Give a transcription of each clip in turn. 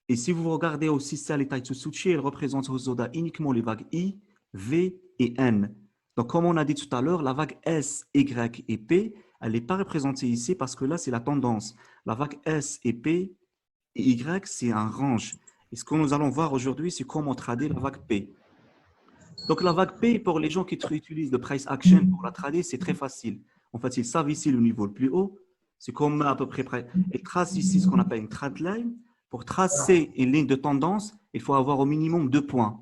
Et si vous regardez aussi ça, les Taitsuchi, elles représentent Hosoda uniquement les vagues I, V et N. Donc, comme on a dit tout à l'heure, la vague S, Y et P, elle n'est pas représentée ici parce que là, c'est la tendance. La vague S et P et Y, c'est un range. Et ce que nous allons voir aujourd'hui, c'est comment trader la vague P. Donc, la vague P, pour les gens qui utilisent le price action pour la trader, c'est très facile. En fait, ils savent ici le niveau le plus haut. C'est comme à peu près. Ils tracent ici ce qu'on appelle une trend line. Pour tracer une ligne de tendance, il faut avoir au minimum 2 points.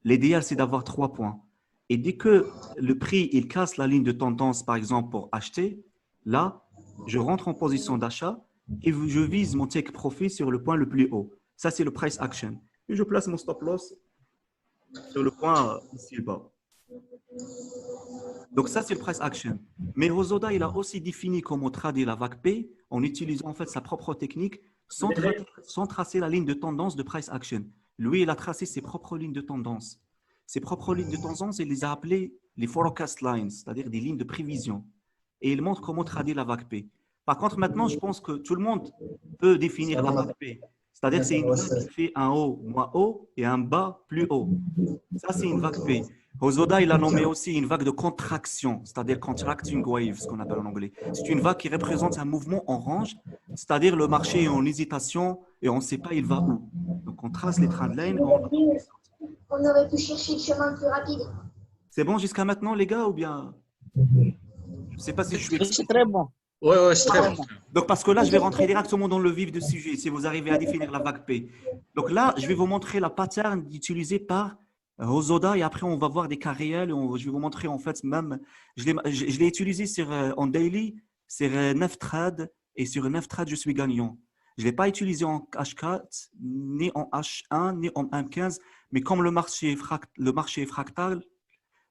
L'idéal, c'est d'avoir 3 points. Et dès que le prix, il casse la ligne de tendance, par exemple, pour acheter, là, je rentre en position d'achat et je vise mon take profit sur le point le plus haut. Ça, c'est le price action. Et je place mon stop loss sur le point ici bas. Donc ça, c'est le price action. Mais Hosoda, il a aussi défini comment trader la vague P en utilisant en fait sa propre technique sans tracer la ligne de tendance de price action. Lui, il a tracé ses propres lignes de tendance. Ses propres lignes de tendance, il les a appelées les forecast lines, c'est-à-dire des lignes de prévision. Et il montre comment trader la vague P. Par contre, maintenant, je pense que tout le monde peut définir la vague P. C'est-à-dire que c'est une vague qui fait un haut moins haut et un bas plus haut. Ça, c'est une vague P. Hosoda, il a nommé aussi une vague de contraction, c'est-à-dire contracting wave, ce qu'on appelle en anglais. C'est une vague qui représente un mouvement orange, c'est-à-dire le marché est en hésitation et on ne sait pas il va où. Donc, on trace les trendlines. On aurait pu chercher le chemin le plus rapide. C'est bon jusqu'à maintenant, les gars, ou bien je ne sais pas si je suis C'est expliqué. très bon. Oui, oui, c'est très Très bon. bon. Donc, parce que là, je vais rentrer directement dans le vif du sujet, si vous arrivez à définir la vague P. Donc là, je vais vous montrer la pattern utilisée par Hosoda et après, on va voir des cas réels. Je vais vous montrer, en fait, même, je l'ai utilisé en daily, sur 9 trades et sur 9 trades, je suis gagnant. Je ne l'ai pas utilisé en H4, ni en H1, ni en M15, mais comme le marché est fractal,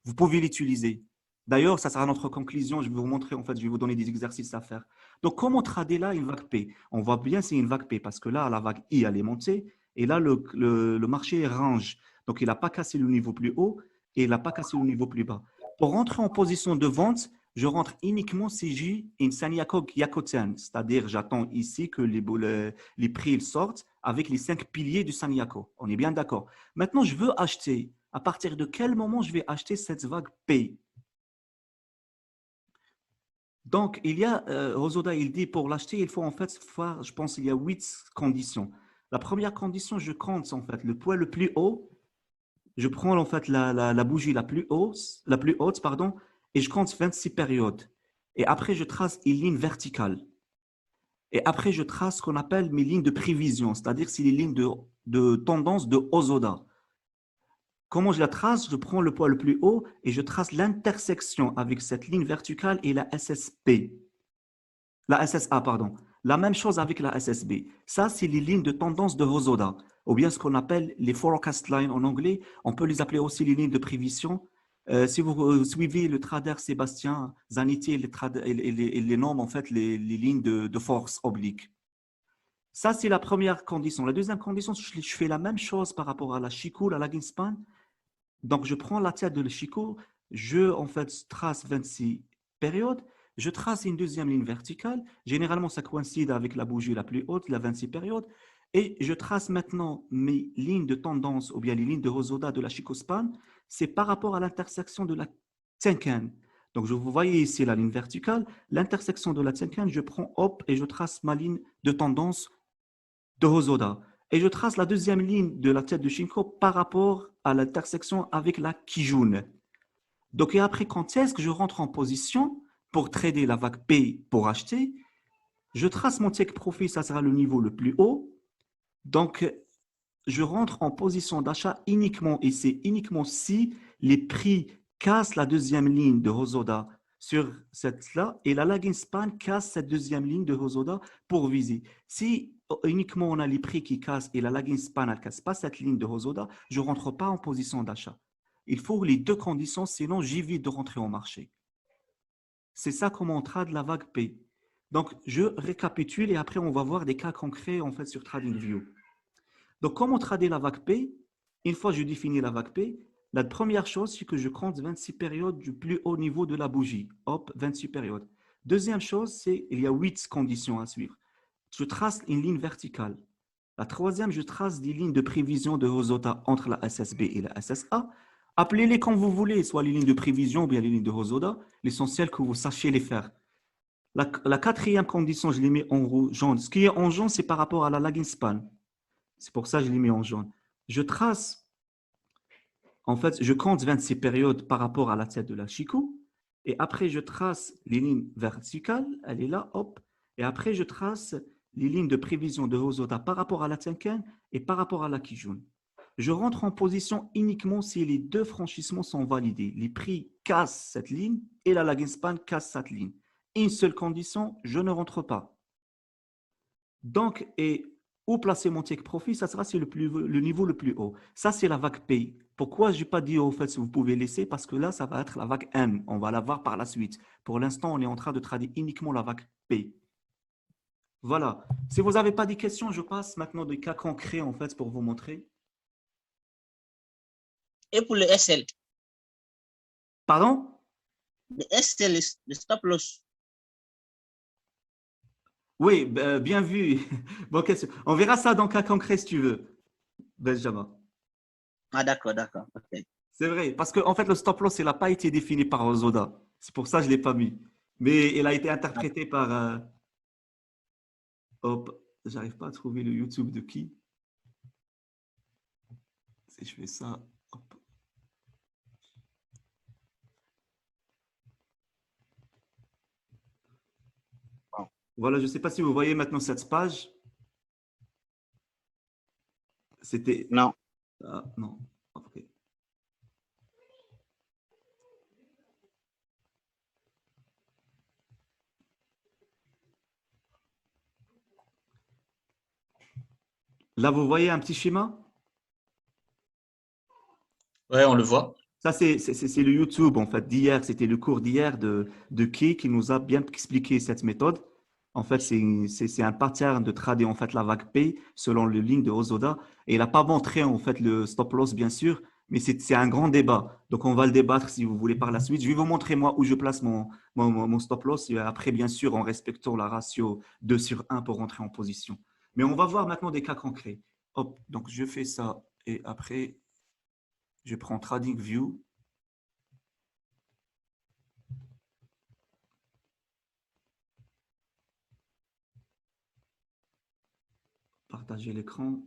vous pouvez l'utiliser. D'ailleurs, ça sera notre conclusion. Je vais vous montrer, en fait, je vais vous donner des exercices à faire. Donc, comment trader là une vague P? On voit bien c'est une vague P parce que là, la vague I, elle est montée et là, le marché est range. Donc, il n'a pas cassé le niveau plus haut et il n'a pas cassé le niveau plus bas. Pour rentrer en position de vente, je rentre uniquement si j'ai une Sanyaku Yakoten, c'est-à-dire j'attends ici que les prix ils sortent avec les 5 piliers du Sanyaku. On est bien d'accord. Maintenant, je veux acheter. À partir de quel moment je vais acheter cette vague P? Donc, il y a, Hosoda, il dit pour l'acheter, il faut en fait faire, je pense, il y a 8 conditions. La première condition, je compte en fait le poids le plus haut. Je prends en fait la bougie la plus haute, pardon, et je compte 26 périodes. Et après, je trace une ligne verticale. Et après, je trace ce qu'on appelle mes lignes de prévision, c'est-à-dire c'est les lignes de tendance de Hosoda. Comment je la trace? Je prends le poids le plus haut et je trace l'intersection avec cette ligne verticale et la SSP. La SSA, pardon. La même chose avec la SSB. Ça, c'est les lignes de tendance de Hosoda, ou bien ce qu'on appelle les forecast lines en anglais. On peut les appeler aussi les lignes de prévision. Si vous suivez le trader Sébastien Zanetti, il les nomme en fait les lignes de force oblique. Ça, c'est la première condition. La deuxième condition, je fais la même chose par rapport à la Chikou, la lagging span. Donc, je prends la tête de l'échiquier, je en fait trace 26 périodes, je trace une deuxième ligne verticale. Généralement, ça coïncide avec la bougie la plus haute, la 26 périodes. Et je trace maintenant mes lignes de tendance ou bien les lignes de Hosoda de la Chico-Span. C'est par rapport à l'intersection de la Tenkan. Donc, vous voyez ici la ligne verticale. L'intersection de la Tenkan, je prends hop et je trace ma ligne de tendance de Hosoda. Et je trace la deuxième ligne de la tête de Shinko par rapport à l'intersection avec la Kijun. Donc, et après, quand est-ce que je rentre en position pour trader la vague P pour acheter? Je trace mon take profit, ça sera le niveau le plus haut. Donc, je rentre en position d'achat uniquement, et c'est uniquement si les prix cassent la deuxième ligne de Hosoda sur cette-là, et la lagging span casse cette deuxième ligne de Hosoda pour viser. Si uniquement on a les prix qui cassent et la lagging span ne casse pas cette ligne de Hosoda, je ne rentre pas en position d'achat. Il faut les deux conditions, sinon j'évite de rentrer au marché. C'est ça comment on trade la vague P. Donc, je récapitule et après, on va voir des cas concrets en fait sur TradingView. Donc, comment trader la vague P? Une fois que je définis la vague P, la première chose, c'est que je compte 26 périodes du plus haut niveau de la bougie. Hop, 26 périodes. Deuxième chose, c'est qu'il y a 8 conditions à suivre. Je trace une ligne verticale. La troisième, je trace des lignes de prévision de Hosoda entre la SSB et la SSA. Appelez-les comme vous voulez, soit les lignes de prévision ou bien les lignes de Hosoda. L'essentiel que vous sachiez les faire. La quatrième condition, je l'ai mis en jaune. Ce qui est en jaune, c'est par rapport à la lagging span. C'est pour ça que je l'ai mis en jaune. Je trace, en fait, je compte 26 périodes par rapport à la tête de la Chikou. Et après, je trace les lignes verticales. Elle est là, hop. Et après, je trace les lignes de prévision de Hosoda par rapport à la Tenken et par rapport à la Kijun. Je rentre en position uniquement si les deux franchissements sont validés. Les prix cassent cette ligne et la lagging span casse cette ligne. Une seule condition, je ne rentre pas. Donc, et où placer mon take profit, ça sera sur le niveau le plus haut. Ça, c'est la vague P. Pourquoi je n'ai pas dit, au fait, si vous pouvez laisser? Parce que là, ça va être la vague M. On va la voir par la suite. Pour l'instant, on est en train de trader uniquement la vague P. Voilà. Si vous n'avez pas de questions, je passe maintenant des cas concrets, en fait, pour vous montrer. Et pour le SL? Pardon? Le SL, le stop loss. Oui, bien vu. Bonne question. On verra ça dans cas concret si tu veux, Benjamin. Ah, d'accord, d'accord. Okay. C'est vrai, parce qu'en fait, le stop loss, il n'a pas été défini par Hosoda. C'est pour ça que je ne l'ai pas mis. Mais il a été interprété par… Hop, j'arrive pas à trouver le YouTube de qui. Si je fais ça, hop. Voilà, je ne sais pas si vous voyez maintenant cette page. C'était… Non. Ah, non. Ok. Là, vous voyez un petit schéma? Ouais, on le voit. Ça, c'est le YouTube, en fait, d'hier. C'était le cours d'hier de Key qui nous a bien expliqué cette méthode. En fait, c'est un pattern de trader en fait, la vague P selon le ligne de Hosoda. Et il n'a pas montré en fait, le stop loss, bien sûr, mais c'est un grand débat. Donc, on va le débattre si vous voulez par la suite. Je vais vous montrer, moi, où je place mon stop loss. Et après, bien sûr, en respectant la ratio 2/1 pour rentrer en position. Mais on va voir maintenant des cas concrets. Hop, donc, je fais ça et après… Je prends TradingView. Partager l'écran.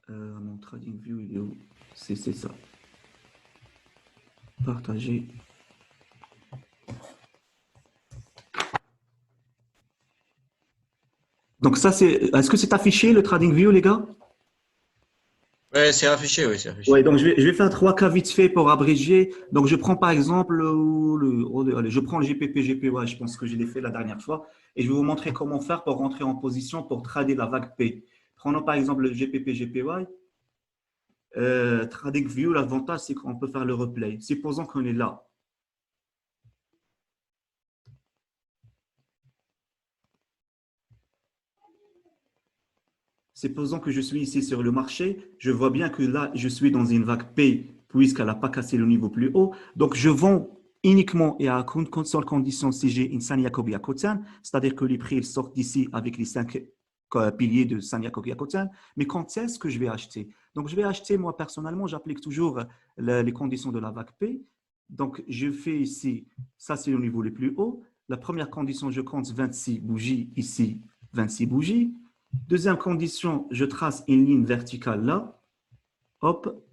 Mon TradingView, il est où? C'est ça. Partager. Donc ça, est-ce que c'est affiché le TradingView, les gars? Ouais, c'est affiché, oui, c'est affiché. Oui, donc je vais faire 3 cas vite fait pour abréger. Donc je prends par exemple allez, je prends le GPP, GPY, je pense que je l'ai fait la dernière fois, et je vais vous montrer comment faire pour rentrer en position pour trader la vague P. Prenons par exemple le GPP, GPY. TradingView, l'avantage c'est qu'on peut faire le replay. Supposons qu'on est là. Supposons que je suis ici sur le marché, je vois bien que là, je suis dans une vague P puisqu'elle n'a pas cassé le niveau plus haut. Donc, je vends uniquement et à seule condition si j'ai une Sanyakobi Kotan, c'est-à-dire que les prix ils sortent d'ici avec les 5 piliers de Sanyakobi Kotan. Mais quand est-ce que je vais acheter? Donc, je vais acheter, moi personnellement, j'applique toujours les conditions de la vague P. Donc, je fais ici, ça c'est le niveau le plus haut. La première condition, je compte 26 bougies ici, 26 bougies. Deuxième condition, je trace une ligne verticale là. Hop.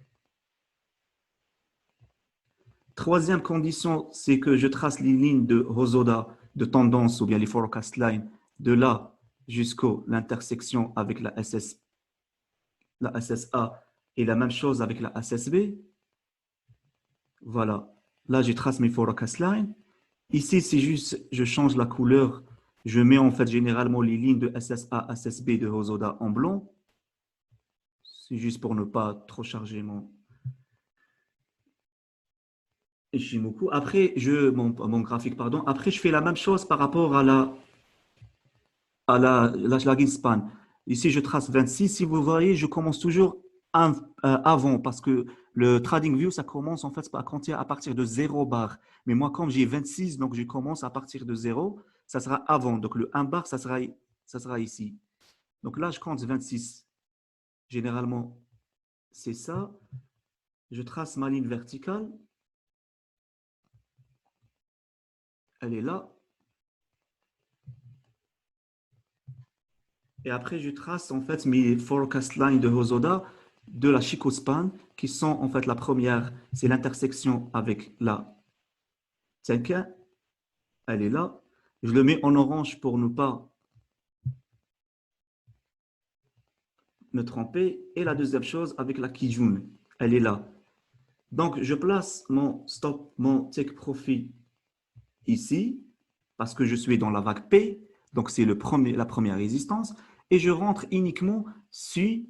Troisième condition, c'est que je trace les lignes de Hosoda, de tendance ou bien les forecast lines de là jusqu'à l'intersection avec la SSA et la même chose avec la SSB. Voilà. Là, je trace mes forecast lines. Ici, c'est juste, je change la couleur. Je mets en fait généralement les lignes de SSA, SSB de Hosoda en blanc. C'est juste pour ne pas trop charger mon Ishimoku. Après, mon graphique, pardon. Après, je fais la même chose par rapport à la lagging span. Ici, je trace 26. Si vous voyez, je commence toujours avant parce que le TradingView, ça commence en fait à compter à partir de 0 bar. Mais moi, comme j'ai 26, donc je commence à partir de 0, ça sera avant. Donc le 1 bar, ça sera ici. Donc là, je compte 26. Généralement, c'est ça. Je trace ma ligne verticale. Elle est là. Et après, je trace en fait mes forecast lines de Hosoda de la Chico Span, qui sont en fait la première, c'est l'intersection avec la Tenka. Elle est là. Je le mets en orange pour ne pas me tromper. Et la deuxième chose avec la Kijun, elle est là. Donc, je place mon stop, mon take profit ici, parce que je suis dans la vague P, donc c'est la première résistance, et je rentre uniquement si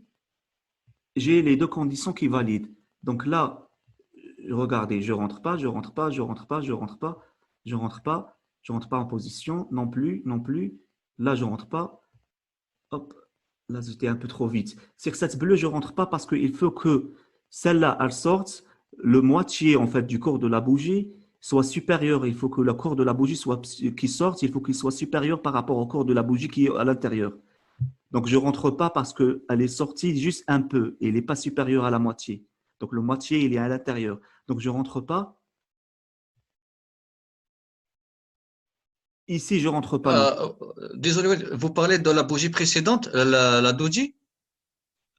j'ai les deux conditions qui valident. Donc là, regardez, je rentre pas, je rentre pas, je rentre pas, je rentre pas, je rentre pas, je rentre pas en position, non plus, non plus. Là, je rentre pas. Hop, là, j'étais un peu trop vite. C'est que cette bleue, je rentre pas parce qu'il faut que celle-là, elle sorte, le moitié en fait du corps de la bougie soit supérieur. Il faut que le corps de la bougie soit qui sorte, il faut qu'il soit supérieur par rapport au corps de la bougie qui est à l'intérieur. Donc, je rentre pas parce qu'elle est sortie juste un peu et elle n'est pas supérieure à la moitié. Donc, le moitié, il est à l'intérieur. Donc, je rentre pas. Ici, je rentre pas non. Désolé, vous parlez de la bougie précédente, la doji?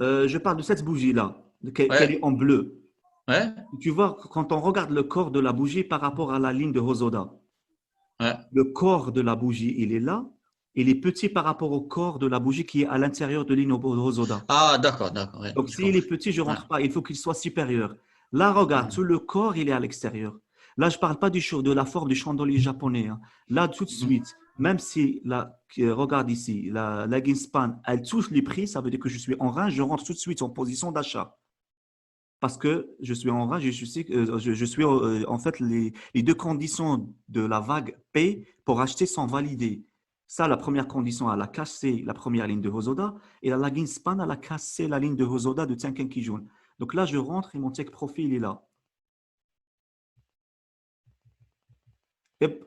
Je parle de cette bougie-là, qu'elle Ouais, est en bleu. ouais, Tu vois, quand on regarde le corps de la bougie par rapport à la ligne de Hosoda, ouais. le corps de la bougie, il est là. Il est petit par rapport au corps de la bougie qui est à l'intérieur de ligne Hosoda. Ah, d'accord, ouais, Donc, j'ai s'il est compris. petit, je ne Ouais. rentre pas. Il faut qu'il soit supérieur. Là, regarde, tout Mhm. le corps, il est à l'extérieur. Là, je ne parle pas de la forme du chandelier japonais, hein. Là, tout de Mhm. suite, même si, regarde ici, la legging span, elle touche les prix, ça veut dire que je suis en range, je rentre tout de suite en position d'achat. Parce que je suis en range, je suis en fait, les deux conditions de la vague P pour acheter sont validées. Ça, la première condition, elle a cassé la première ligne de Hosoda et la lagging span, elle a cassé la ligne de Hosoda de Tenkan Kijun. Donc là, je rentre et mon take profit, il est là.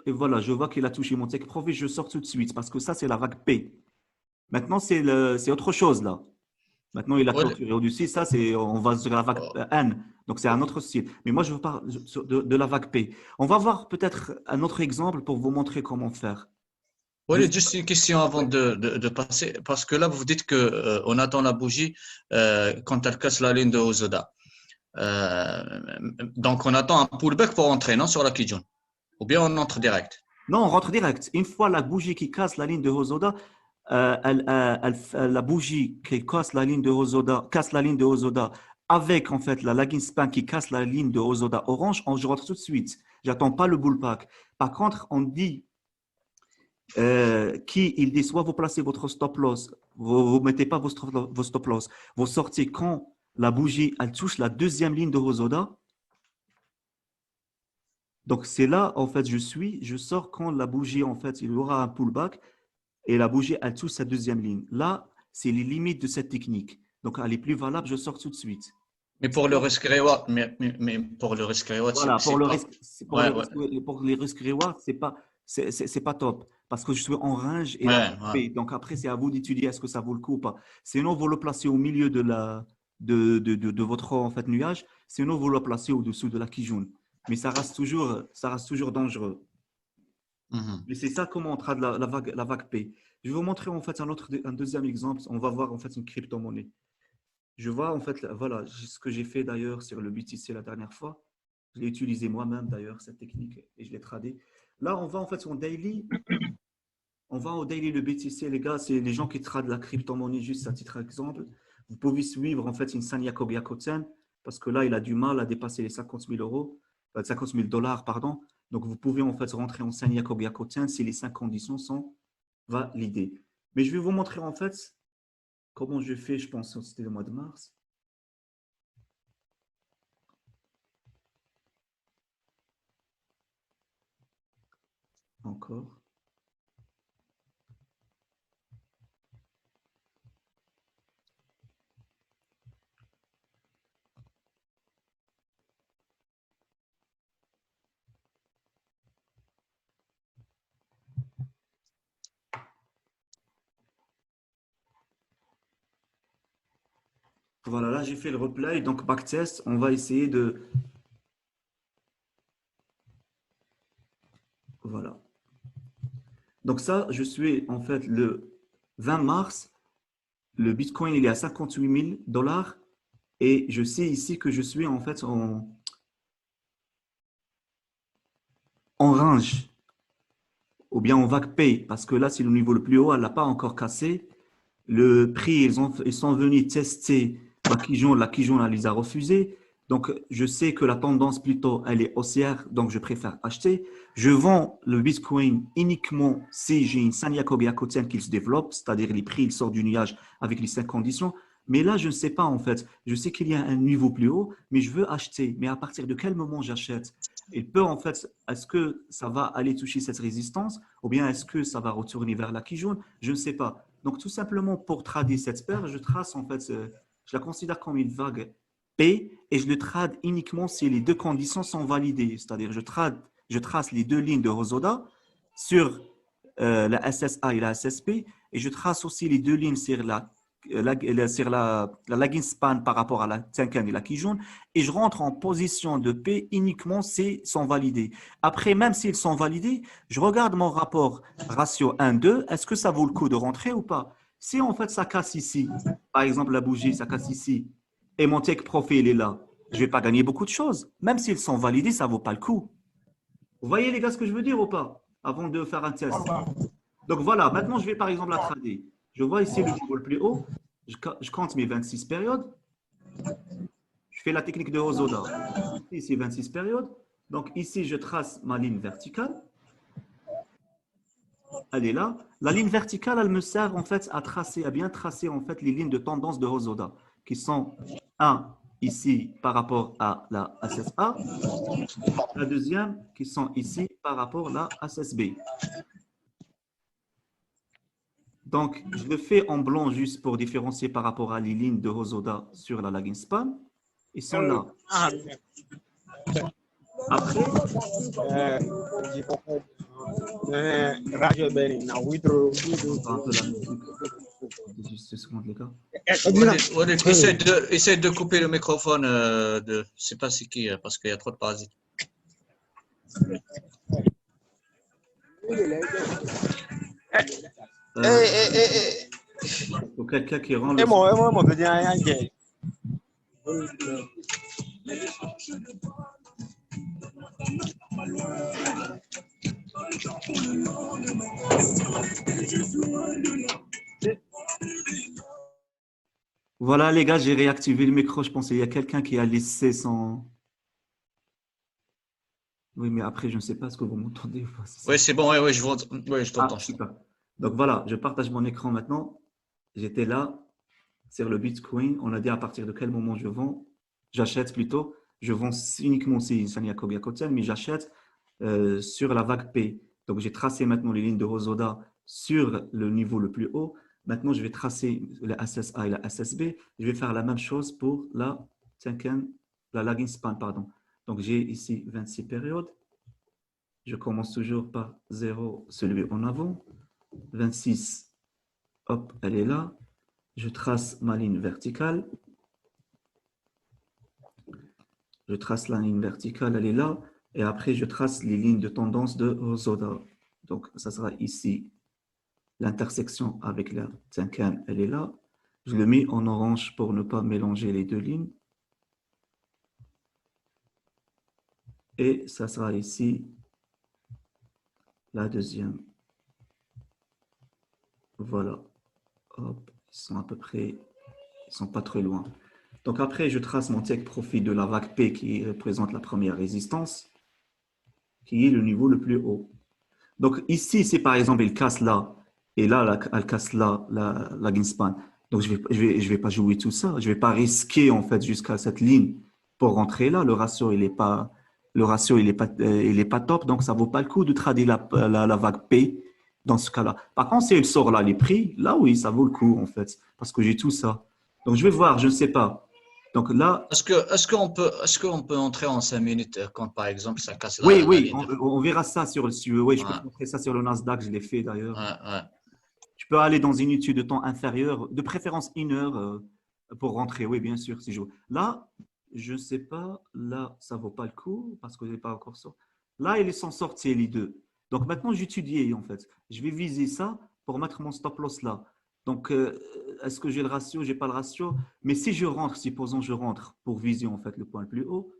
Et voilà, je vois qu'il a touché mon take profit, je sors tout de suite parce que ça, c'est la vague P. Maintenant, c'est autre chose là. Maintenant, il a Ouais, clôturé au-dessus. Ça, on va sur la vague N. Donc, c'est un autre style. Mais moi, je vous parle de la vague P. On va voir peut-être un autre exemple pour vous montrer comment faire. Je ouais, sais pas. juste une question avant Ouais. de passer, parce que là, vous dites que on attend la bougie quand elle casse la ligne de Hosoda. Euh, donc, on attend un pullback pour entrer, non, sur la Kijun. Ou bien on entre direct. Non, on rentre direct. Une fois la bougie qui casse la ligne de Hosoda, la bougie qui casse la ligne de Hosoda, casse la ligne de Hosoda avec en fait la lagging span qui casse la ligne de Hosoda orange, je rentre tout de suite. J'attends pas le bullback. Par contre, on dit il dit soit vous placez votre stop loss, vous ne mettez pas vos stop loss, vous sortez quand la bougie elle touche la deuxième ligne de Hosoda. Donc c'est là en fait je sors quand la bougie en fait il y aura un pullback et la bougie elle touche sa deuxième ligne. Là c'est les limites de cette technique. Donc elle est plus valable, je sors tout de suite. Mais pour le Sinon, risk reward, mais pour le risk reward, voilà, pour c'est le pas. risque, Ouais, ouais, pour les risques reward, c'est pas top parce que je suis en range et la ouais, ouais. paix. Donc après, c'est à vous d'étudier est-ce que ça vaut le coup ou pas. Sinon, vous le placez au milieu de votre en fait, nuage. Sinon, vous le placez au-dessous de la Kijun. Mais ça reste toujours dangereux. Mhm. Mais c'est ça comment on trade la vague P. Je vais vous montrer en fait un deuxième exemple. On va voir en fait une crypto-monnaie. Je vois en fait, voilà, ce que j'ai fait d'ailleurs sur le BTC la dernière fois. Je l'ai utilisé moi-même d'ailleurs, cette technique, et je l'ai tradé. Là, on va en fait en daily. On va au daily, le BTC, les gars, c'est les gens qui tradent la crypto-monnaie, juste à titre d'exemple. Vous pouvez suivre en fait une Sanya Kogyakotsen, parce que là, il a du mal à dépasser les 50 000 euros, 50 000 dollars, pardon. Donc, vous pouvez en fait rentrer en Sanya Kogyakotsen si les 5 conditions sont validées. Mais je vais vous montrer en fait comment je fais, je pense que c'était le mois de mars. Encore. Voilà, là, j'ai fait le replay. Donc, backtest, on va essayer de… Voilà. Donc, ça, je suis en fait le 20 mars. Le Bitcoin, il est à 58 000 dollars. Et je sais ici que je suis en fait en range ou bien en vague pay. Parce que là, c'est le niveau le plus haut. Elle n'a pas encore cassé. Le prix, ils sont venus tester la Kijun, elle les a refusés. Donc, je sais que la tendance plutôt, elle est haussière, donc je préfère acheter. Je vends le Bitcoin uniquement si j'ai une Sanyaku Byakutzen qui se développe, c'est-à-dire les prix, ils sortent du nuage avec les 5 conditions. Mais là, je ne sais pas en fait. Je sais qu'il y a un niveau plus haut, mais je veux acheter. Mais à partir de quel moment j'achète? Il peut en fait, est-ce que ça va aller toucher cette résistance ou bien est-ce que ça va retourner vers la Kijun? Je ne sais pas. Donc, tout simplement, pour trader cette paire, je trace en fait, je la considère comme une vague P et je le trade uniquement si les deux conditions sont validées. C'est-à-dire, je trace les deux lignes de Hosoda sur la SSA et la SSP et je trace aussi les deux lignes sur sur la lagging span par rapport à la Tenkan et la Kijun et je rentre en position de P uniquement s'ils sont validés. Après, même s'ils sont validés, je regarde mon rapport ratio 1-2, est-ce que ça vaut le coup de rentrer ou pas? Si en fait ça casse ici, par exemple la bougie, ça casse ici, et mon take profit il est là, je ne vais pas gagner beaucoup de choses. Même s'ils sont validés, ça ne vaut pas le coup. Vous voyez les gars ce que je veux dire ou pas? Avant de faire un test. Donc voilà, maintenant je vais par exemple la trader. Je vois ici le niveau le plus haut, je compte mes 26 périodes, je fais la technique de Hosoda. Ici 26 périodes, donc ici je trace ma ligne verticale. Elle est là. La ligne verticale, elle me sert en fait à bien tracer en fait les lignes de tendance de Hosoda, qui sont un ici par rapport à la SSA, la deuxième qui sont ici par rapport à la SSB. Donc, je le fais en blanc juste pour différencier par rapport à les lignes de Hosoda sur la lagging span. Ils sont là. Après, juste une seconde, les gars. Walid, essaie de couper le microphone. Je ne sais pas c'est qui, parce qu'il y a trop de parasites. Pour quelqu'un qui rend Voilà les gars, j'ai réactivé le micro. Je pensais qu'il y a quelqu'un qui a laissé son… Oui, mais après, je ne sais pas ce que vous m'entendez. Oui, c'est bon, oui, je t'entends. Super. Donc voilà, je partage mon écran maintenant. J'étais là sur le Bitcoin. On a dit à partir de quel moment je vends. J'achète plutôt. Je vends uniquement si Sanyaku Byakutzen, mais j'achète sur la vague P. Donc j'ai tracé maintenant les lignes de Hosoda sur le niveau le plus haut. Maintenant, je vais tracer la SSA et la SSB. Je vais faire la même chose pour la lagging span, pardon. Donc, j'ai ici 26 périodes. Je commence toujours par 0, celui en avant. 26, hop, elle est là. Je trace ma ligne verticale. Je trace la ligne verticale, elle est là. Et après, je trace les lignes de tendance de Hosoda. Donc, ça sera ici. L'intersection avec la Tenkan, elle est là. Je le mets en orange pour ne pas mélanger les deux lignes. Et ça sera ici la deuxième. Voilà. Hop, ils sont à peu près, ils sont pas très loin. Donc après, je trace mon take profit de la vague P qui représente la première résistance, qui est le niveau le plus haut. Donc ici, si par exemple, il casse là, et là, elle casse là, la Greenspan. Donc je vais pas jouer tout ça. Je vais pas risquer en fait jusqu'à cette ligne pour rentrer là. Le ratio, il est pas top. Donc ça vaut pas le coup de trader la vague P dans ce cas-là. Par contre, si elle sort là les prix, là oui, ça vaut le coup en fait, parce que j'ai tout ça. Donc je vais voir, je ne sais pas. Donc là, est-ce qu'on peut entrer en 5 minutes quand par exemple ça casse la oui, ligne on verra ça sur le oui, je peux montrer ça sur le Nasdaq, je l'ai fait d'ailleurs. Ouais. Tu peux aller dans une étude de temps inférieure, de préférence 1 heure. Pour rentrer, oui, bien sûr. Si je... Là, je ne sais pas, là, ça ne vaut pas le coup parce que je n'ai pas encore sorti. Là, ils sont sortis, les deux. Donc maintenant, j'étudie en fait. Je vais viser ça pour mettre mon stop loss là. Donc, est-ce que j'ai le ratio? Je n'ai pas le ratio. Mais si je rentre, supposons je rentre pour viser en fait le point le plus haut.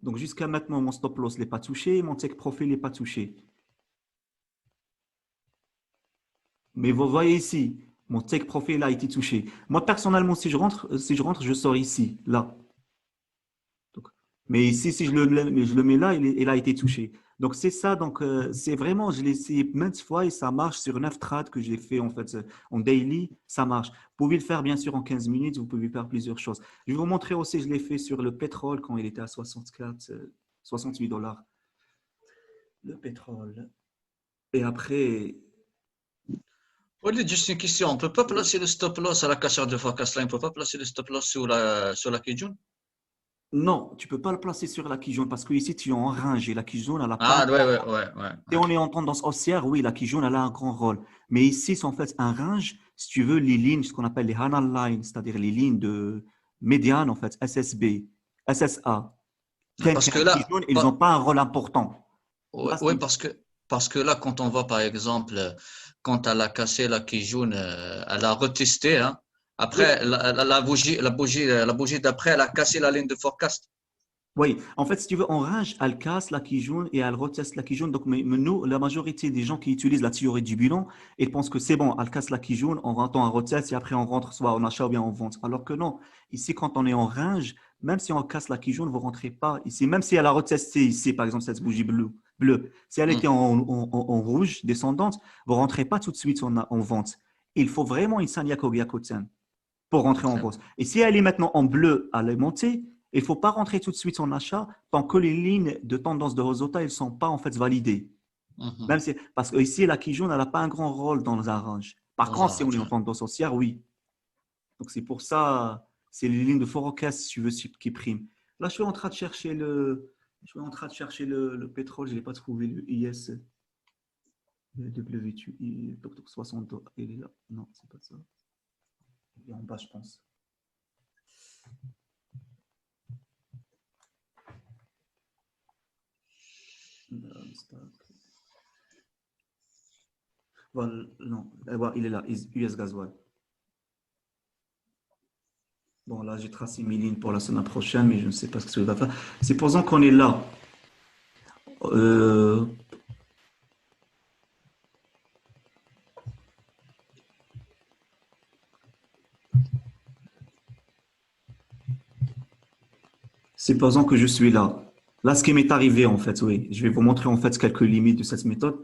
Donc, jusqu'à maintenant, mon stop loss n'est pas touché, mon take profit n'est pas touché. Mais vous voyez ici, mon take profit a été touché. Moi, personnellement, si je rentre, je sors ici, là. Donc, mais ici, si je le mets là, il a été touché. Donc, c'est ça. Donc, c'est vraiment, je l'ai essayé maintes fois et ça marche sur 9 trades que j'ai fait en fait en daily. Ça marche. Vous pouvez le faire bien sûr en 15 minutes. Vous pouvez faire plusieurs choses. Je vais vous montrer aussi, je l'ai fait sur le pétrole quand il était à 64, 68 dollars. Le pétrole. Et après, Walid, juste une question. On ne peut pas placer le stop loss à la cachère de forecast là. On ne peut pas placer le stop loss sur la Kijun? non, tu peux pas le placer sur la Kijun parce que ici tu es en range et la Kijun, elle n'a pas. Ah, ouais. Si on est en tendance haussière, oui, la Kijun, elle a un grand rôle. Mais ici, c'est en fait un range, si tu veux, les lignes, ce qu'on appelle les Hanal Lines, c'est-à-dire les lignes de médiane, en fait, SSB, SSA, Parce que Tenkan, là, Kijun, ils n'ont pas un rôle important. Parce que- ouais, parce que là, quand on voit par exemple, quand elle a cassé la Kijun, elle a retesté, hein. Oui, Après, la bougie d'après, elle a cassé la ligne de forecast. oui, en fait, si tu veux, en range, elle casse la Kijun et elle reteste la Kijun. Donc, mais nous, la majorité des gens qui utilisent la théorie du bilan, ils pensent que c'est bon, elle casse la Kijun, on rentre en retest et après on rentre soit en achat ou bien en vente. Alors que non, ici, quand on est en range, même si on casse la Kijun, vous ne rentrez pas ici. Même si elle a retesté ici, par exemple, cette bougie bleue, si elle était Hmm, en rouge descendante, vous ne rentrez pas tout de suite en vente. Il faut vraiment une Sanya Kogiakoten pour rentrer en c'est vente. Et si elle est maintenant en bleu à la montée, il ne faut pas rentrer tout de suite en achat tant que les lignes de tendance de Rosota ne sont pas en fait validées. mhm. Même si, parce que ici, la Kijun, elle n'a pas un grand rôle dans un range. Par Dans un contre, si on est range, en ouais. tendance haussière, oui. Donc c'est pour ça, c'est les lignes de forecast, si tu veux, qui priment. Là, je suis en train de chercher le pétrole, je n'ai pas trouvé le IS, le WTI, donc 60, il est là. Non, c'est pas ça. Il est en bas, je pense. Voilà, non, il est là, US Gasoil. Bon, là, j'ai tracé mes lignes pour la semaine prochaine, mais je ne sais pas ce que ça va faire. Supposons qu'on est là. Euh, supposons que je suis là. Là, ce qui m'est arrivé, en fait, oui. Je vais vous montrer, en fait, quelques limites de cette méthode.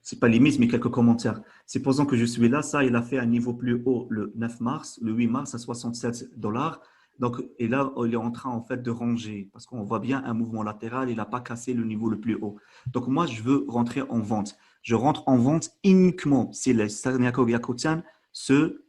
C'est pas limite, mais quelques commentaires. Supposons que je suis là. Ça, il a fait un niveau plus haut le 9 mars, le 8 mars à 67 dollars. Donc, et là, il est en train, en fait, de ranger parce qu'on voit bien un mouvement latéral. Il n'a pas cassé le niveau le plus haut. Donc, moi, je veux rentrer en vente. Je rentre en vente uniquement si le Sanyaku Gyakutan se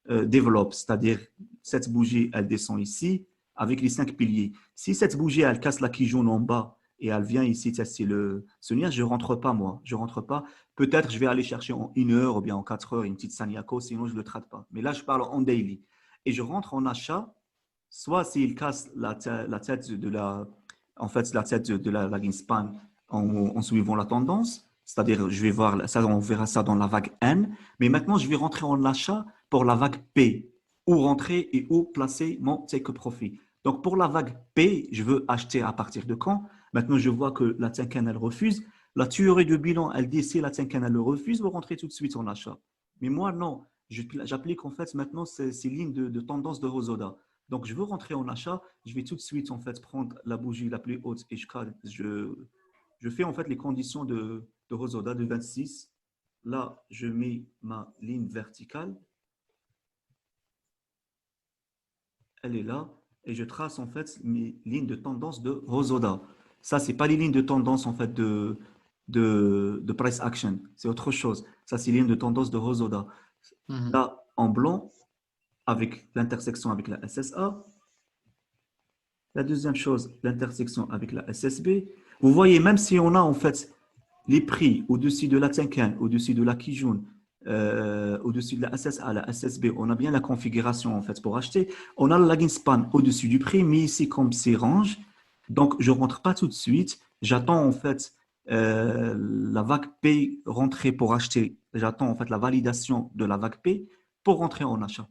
développe. C'est-à-dire, cette bougie, elle descend ici avec les 5 piliers. Si cette bougie, elle casse la Kijun en bas et elle vient ici tester le Sonia, je ne rentre pas, moi. Je ne rentre pas. Peut-être je vais aller chercher en 1 heure ou bien en 4 heures une petite Sanyako, sinon je ne le traite pas. Mais là, je parle en daily. Et je rentre en achat, soit s'il casse la tête de la, en fait, la tête de la ligne span en suivant la tendance, c'est-à-dire je vais voir ça, on verra ça dans la vague N, mais maintenant je vais rentrer en achat pour la vague P, où rentrer et où placer mon take profit. Donc pour la vague P, je veux acheter à partir de quand? Maintenant je vois que la Tenkan elle refuse. La théorie de bilan, elle dit si la Tenkan elle le refuse, vous rentrez tout de suite en achat. Mais moi non, j'applique en fait maintenant ces lignes de tendance de Rosoda. Donc, je veux rentrer en achat, je vais tout de suite en fait prendre la bougie la plus haute et je fais en fait les conditions de Rosoda de 26. Là, je mets ma ligne verticale, elle est là, et je trace en fait mes lignes de tendance de Rosoda. Ça, c'est pas les lignes de tendance en fait de price action, c'est autre chose. Ça, c'est les lignes de tendance de Rosoda. Mhm. Là, en blanc, avec l'intersection avec la SSA. La deuxième chose, l'intersection avec la SSB. Vous voyez, même si on a en fait les prix au-dessus de la Tenkan, au-dessus de la Kijun, au-dessus de la SSA, la SSB, on a bien la configuration en fait pour acheter. On a le lagging span au-dessus du prix, mais ici comme c'est range, donc je rentre pas tout de suite. J'attends en fait la vague P rentrer pour acheter. J'attends en fait la validation de la vague P pour rentrer en achat.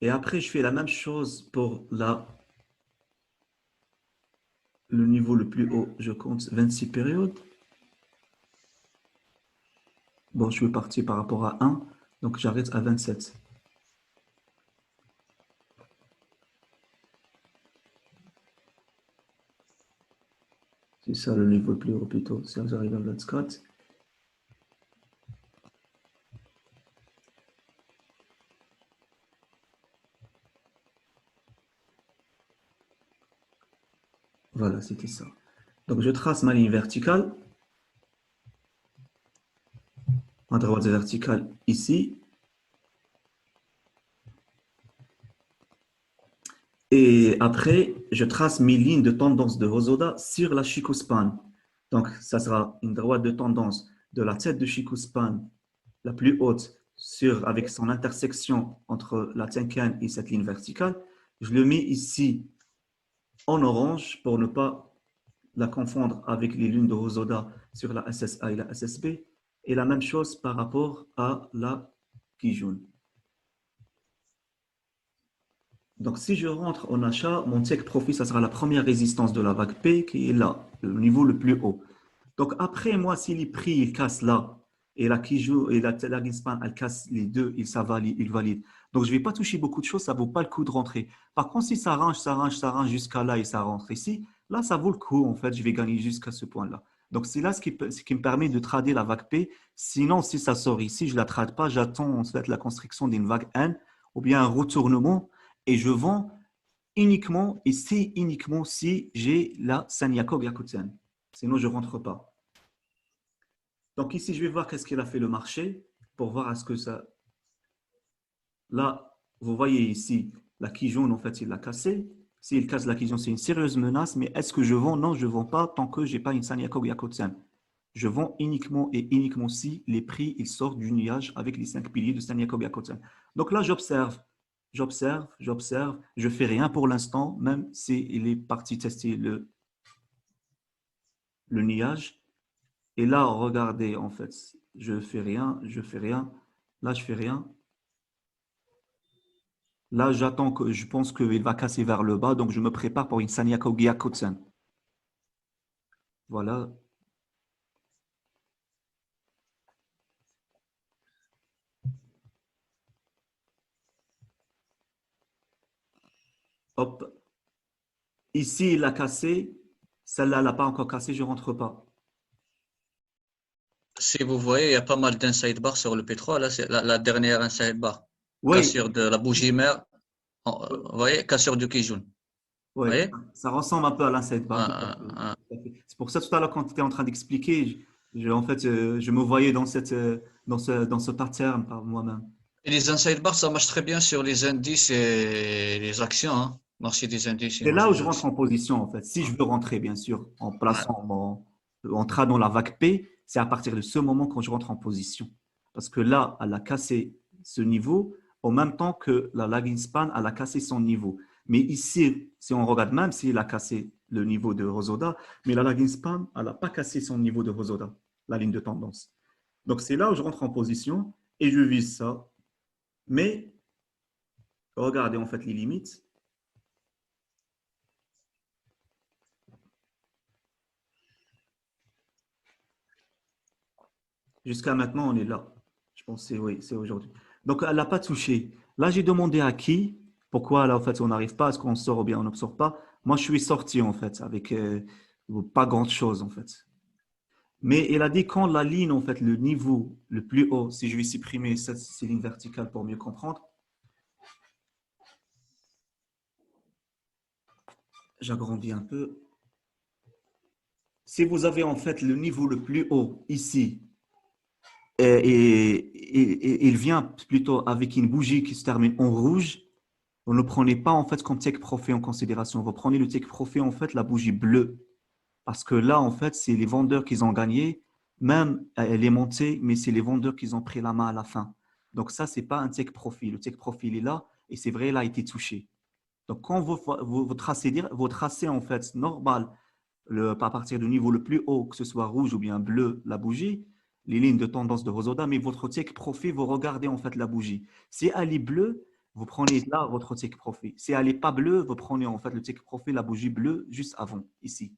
Et après, je fais la même chose pour le niveau le plus haut. Je compte 26 périodes. Bon, je vais partir par rapport à 1, donc j'arrête à 27. C'est ça le niveau le plus haut plutôt. Si j'arrive à 24. Voilà, c'était ça. Donc je trace ma ligne verticale. Ma droite verticale ici. Et après, je trace mes lignes de tendance de Hosoda sur la Chikou Span. Donc, ça sera une droite de tendance de la tête de Chikou Span la plus haute avec son intersection entre la Tenkan et cette ligne verticale. Je le mets ici en orange pour ne pas la confondre avec les lignes de Hosoda sur la SSA et la SSB. Et la même chose par rapport à la Kijun. Donc, si je rentre en achat, mon take profit, ça sera la première résistance de la vague P qui est là, le niveau le plus haut. Donc, après, moi, si les prix, ils cassent là, et la Kijun et la Ginspan, elles cassent les deux, ils valident. Donc, je ne vais pas toucher beaucoup de choses, ça ne vaut pas le coup de rentrer. Par contre, si ça range jusqu'à là et ça rentre ici, là, ça vaut le coup, en fait, je vais gagner jusqu'à ce point-là. Donc, c'est là ce qui me permet de trader la vague P. Sinon, si ça sort ici, je ne la trade pas, j'attends en fait la construction d'une vague N ou bien un retournement et je vends uniquement, et c'est uniquement si j'ai la Sanyaku Gyakuten. Sinon, je ne rentre pas. Donc ici, je vais voir qu'est-ce qu'il a fait le marché pour voir à ce que ça... Là, vous voyez ici, la Kijun, en fait, il l'a cassé. S'il casse la Kijun, c'est une sérieuse menace. Mais est-ce que je vends? Non, je ne vends pas tant que je n'ai pas une Sanyaku Gyakuten. Je vends uniquement et uniquement si les prix ils sortent du nuage avec les 5 piliers de Sanyaku Gyakuten. Donc là, j'observe. Je fais rien pour l'instant, même s'il est parti tester le nuage. Et là, regardez, en fait, je fais rien. Là, je fais rien. Là, j'attends que je pense qu'il va casser vers le bas, donc je me prépare pour une Sanyaku Gyakuten. Voilà. Hop. Ici, il a cassé. Celle-là, elle n'a pas encore cassé, je ne rentre pas. Si vous voyez, il y a pas mal d'inside bar sur le pétrole. Là, c'est la dernière inside bar. Oui, Cassure de la bougie mère. Vous voyez, cassure du Kijun. Vous oui, voyez? ça ressemble un peu à l'inside bar. Tout à fait. C'est pour ça, tout à l'heure, quand tu étais en train d'expliquer, en fait, je me voyais dans ce pattern par moi-même. Et les inside bars, ça marche très bien sur les indices et les actions. Hein. Marché des indices et C'est là marché où des je rentre actions. en position, en fait. Si je veux rentrer, bien sûr, en tradant la vague P, c'est à partir de ce moment quand je rentre en position. Parce que là, elle a cassé ce niveau en même temps que la lagging span, elle a cassé son niveau. Mais ici, si on regarde même s'il a cassé le niveau de Hosoda, mais la lagging span, elle n'a pas cassé son niveau de Hosoda, la ligne de tendance. Donc, c'est là où je rentre en position et je vise ça. Mais, regardez en fait les limites. Jusqu'à maintenant, on est là. Je pense que oui, c'est aujourd'hui. Donc, elle n'a pas touché. Là, j'ai demandé à qui, pourquoi là, en fait, on n'arrive pas, est-ce qu'on sort ou bien on n'absorbe pas. Moi, je suis sorti, en fait, avec pas grand-chose, en fait. Mais elle a dit quand la ligne, en fait, le niveau le plus haut, si je vais supprimer ces lignes verticales pour mieux comprendre, j'agrandis un peu. Si vous avez, en fait, le niveau le plus haut ici, et il vient plutôt avec une bougie qui se termine en rouge, vous ne prenez pas en fait comme take profit en considération. Vous prenez le take profit en fait la bougie bleue Parce que là, en fait, c'est les vendeurs qui ont gagné. Même, elle est montée, mais c'est les vendeurs qui ont pris la main à la fin. Donc ça, c'est pas un take profit. Le take profit, il est là et c'est vrai, il a été touché. Donc, quand vous tracez en fait normal, à partir du niveau le plus haut, que ce soit rouge ou bien bleu, la bougie, les lignes de tendance de Hosoda, mais votre take profit, vous regardez en fait la bougie. Si elle est bleue, vous prenez là votre take profit. Si elle n'est pas bleue, vous prenez en fait le take profit, la bougie bleue, juste avant, ici.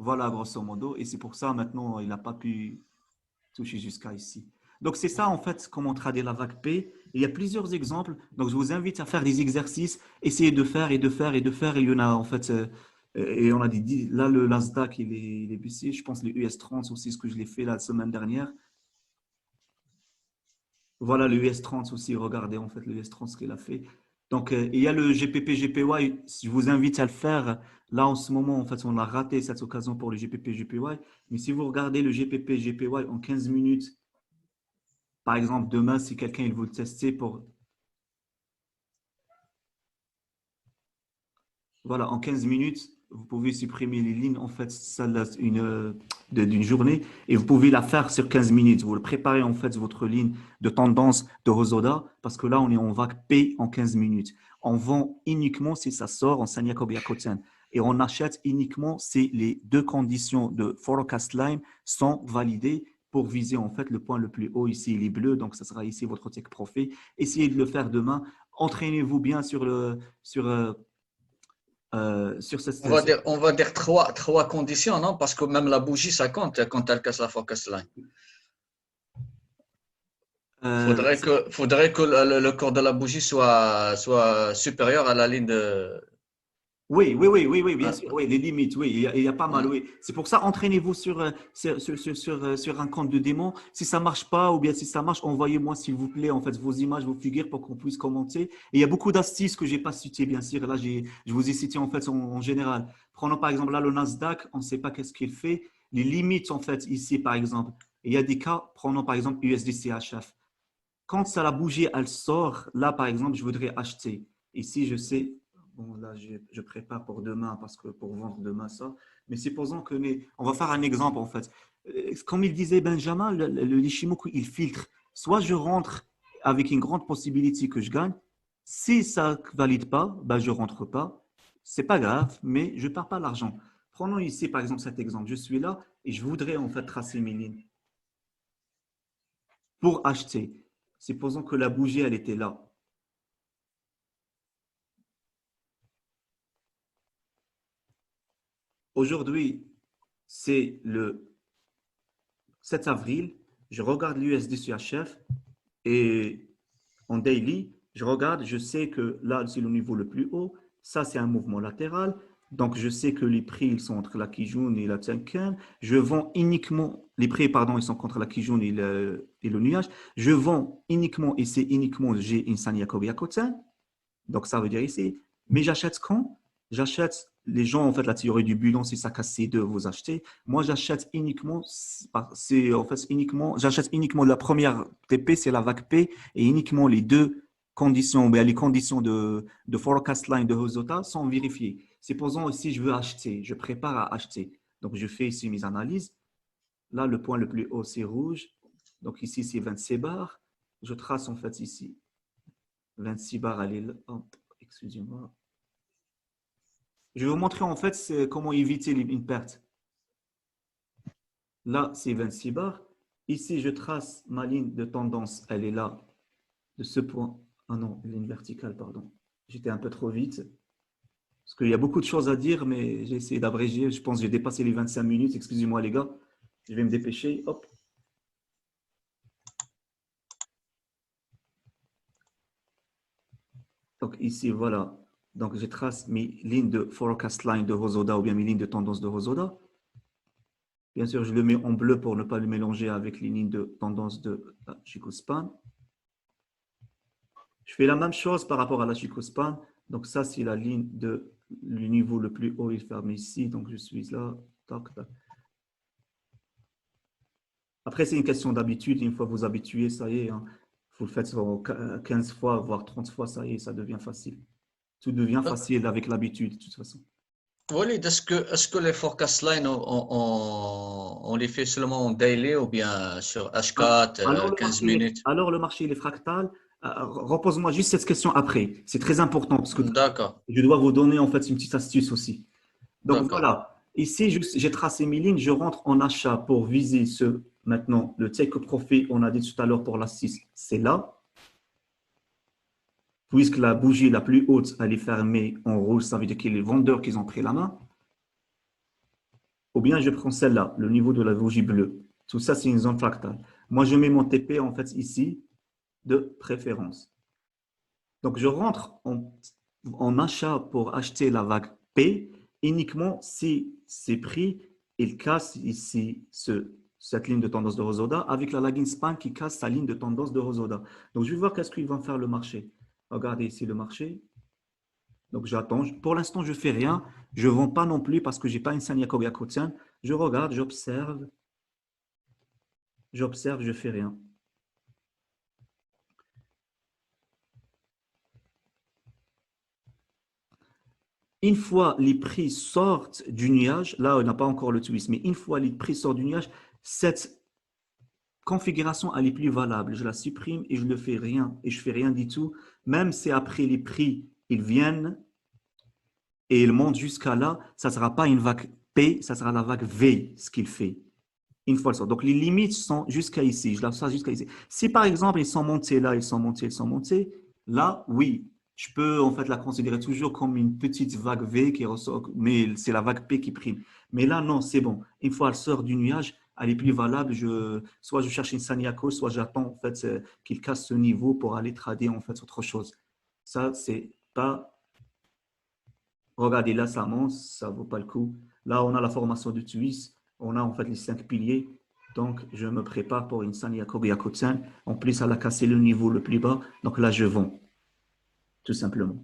Voilà, grosso modo. Et c'est pour ça, maintenant, il n'a pas pu toucher jusqu'à ici. Donc, c'est ça, en fait, comment trader la vague P. Il y a plusieurs exemples. Donc, je vous invite à faire des exercices, essayer de faire et de faire et de faire. Et il y en a, en fait, et on a dit, là, le Nasdaq, il est baissé. Je pense les US30 aussi, ce que je l'ai fait la semaine dernière. Voilà, le US30 aussi, regardez, en fait, le US30, ce qu'il a fait. Donc, il y a le GPP, GPY. Je vous invite à le faire. Là, en ce moment, en fait, on a raté cette occasion pour le GPP, GPY. Mais si vous regardez le GPP, GPY en 15 minutes, par exemple, demain, si quelqu'un il veut le tester pour… Voilà, en 15 minutes, vous pouvez supprimer les lignes, en fait, d'une journée, et vous pouvez la faire sur 15 minutes. Vous le préparez, en fait, votre ligne de tendance de Hosoda, parce que là, on est en vague P en 15 minutes. On vend uniquement si ça sort en Sanyaku Byakuten. Et on achète uniquement si les deux conditions de forecast line sont validées pour viser, en fait, le point le plus haut. Ici, il est bleu, donc ça sera ici votre take profit. Essayez de le faire demain. Entraînez-vous bien sur cette… On va dire trois conditions, non? Parce que même la bougie, ça compte quand elle casse la focus line. Faudrait que le corps de la bougie soit supérieur à la ligne de… Oui, bien sûr, oui, les limites, oui, il y a pas mal, oui. C'est pour ça, entraînez-vous sur un compte de démon. Si ça marche pas, ou bien si ça marche, envoyez-moi, s'il vous plaît, en fait, vos images, vos figures pour qu'on puisse commenter. Et il y a beaucoup d'astuces que j'ai pas citées, bien sûr. Là, je vous ai cité, en fait, en général. Prenons, par exemple, là, le Nasdaq, on ne sait pas qu'est-ce qu'il fait. Les limites, en fait, ici, par exemple. Il y a des cas, prenons, par exemple, USDCHF. Quand ça, la bougie, elle sort, là, par exemple, je voudrais acheter. Ici, je sais, bon, là, je prépare pour demain, parce que pour vendre demain ça. Mais supposons que, on va faire un exemple, en fait. Comme il disait Benjamin, l'Ishimoku, il filtre. Soit je rentre avec une grande possibilité que je gagne. Si ça ne valide pas, ben, je ne rentre pas. C'est pas grave, mais je ne perds pas l'argent. Prenons ici, par exemple, cet exemple. Je suis là et je voudrais, en fait, tracer mes lignes pour acheter. Supposons que la bougie, elle était là. Aujourd'hui, c'est le 7 avril. Je regarde l'USD/CHF et en daily, je regarde, je sais que là, c'est le niveau le plus haut. Ça, c'est un mouvement latéral. Donc, je sais que les prix, ils sont entre la Kijun et la Tenkan. Je vends uniquement, les prix, pardon, ils sont contre la Kijun et le nuage. Je vends uniquement, et c'est uniquement, j'ai une Sanyaku Byakuten. Donc, ça veut dire ici. Mais j'achète quand? J'achète les gens, en fait, la théorie du bilan, si ça casse C2, vous achetez. Moi, j'achète uniquement, j'achète uniquement la première TP, c'est la vague P, et uniquement les deux conditions, bien, les conditions de forecast line de Hosoda sont vérifiées. Supposons ici, je veux acheter, je prépare à acheter. Donc, je fais ici mes analyses. Là, le point le plus haut, c'est rouge. Donc, ici, c'est 26 bars. Je trace, en fait, ici. 26 bars, allez là. Oh, excusez-moi. Je vais vous montrer en fait comment éviter une perte. Là, c'est 26 bars. Ici, je trace ma ligne de tendance. Elle est là, de ce point. Ah non, ligne verticale, pardon. J'étais un peu trop vite. Parce qu'il y a beaucoup de choses à dire, mais j'ai essayé d'abréger. Je pense que j'ai dépassé les 25 minutes. Excusez-moi, les gars. Je vais me dépêcher. Hop. Donc ici, voilà. Donc, je trace mes lignes de forecast line de Hosoda ou bien mes lignes de tendance de Hosoda. Bien sûr, je le mets en bleu pour ne pas le mélanger avec les lignes de tendance de la Chico-Span. Je fais la même chose par rapport à la Chico-Span. Donc, ça, c'est la ligne de le niveau le plus haut. Il ferme ici. Donc, je suis là. Tac, tac. Après, c'est une question d'habitude. Une fois que vous habituez, ça y est. Hein. Vous le faites 15 fois, voire 30 fois, ça y est, ça devient facile. Tout devient facile avec l'habitude, de toute façon. Walid, est-ce que les forecast lines, on les fait seulement en daily ou bien sur H4, Alors, 15 minutes? alors, le marché, il est fractal. Repose-moi juste cette question après. C'est très important parce que D'accord, je dois vous donner en fait une petite astuce aussi. Donc d'accord. voilà, ici, j'ai tracé mes lignes. Je rentre en achat pour viser ce, maintenant, le take profit, on a dit tout à l'heure pour la 6, c'est là. Puisque la bougie la plus haute, elle est fermée en rouge, ça veut dire qu'il y a les vendeurs qui ont pris la main. Ou bien je prends celle-là, le niveau de la bougie bleue. Tout ça, c'est une zone fractale. Moi, je mets mon TP en fait ici de préférence. Donc, je rentre en achat pour acheter la vague P uniquement si ces prix, ils cassent ici cette ligne de tendance de Rosoda avec la lagging span qui casse sa ligne de tendance de Rosoda. Donc, je vais voir qu'est-ce qu'il va faire le marché. Regardez ici le marché. Donc, j'attends. Pour l'instant, je ne fais rien. Je ne vends pas non plus parce que je n'ai pas une Sanya Kobiakotian. Je regarde, j'observe, je ne fais rien. Une fois les prix sortent du nuage, là, on n'a pas encore le twist, mais une fois les prix sortent du nuage, cette configuration, elle est plus valable. Je la supprime et je ne fais rien. Et je ne fais rien du tout. Même si après les prix, ils viennent et ils montent jusqu'à là, ça ne sera pas une vague P, ça sera la vague V, ce qu'il fait. Une fois le sort. Donc, les limites sont jusqu'à ici. Je la ça jusqu'à ici. Si, par exemple, ils sont montés là, ils sont montés, là, oui, je peux en fait la considérer toujours comme une petite vague V qui ressort, mais c'est la vague P qui prime. Mais là, non, c'est bon. Une fois elle sort du nuage, elle est plus valable. Soit je cherche une Sanyako, soit j'attends en fait qu'il casse ce niveau pour aller trader en fait autre chose. Ça, c'est pas. Regardez, là, ça monte, ça vaut pas le coup. Là, on a la formation du twist. On a en fait les 5 piliers. Donc, je me prépare pour une Sanyako Byakotsan. En plus, elle a cassé le niveau le plus bas. Donc là, je vends, tout simplement.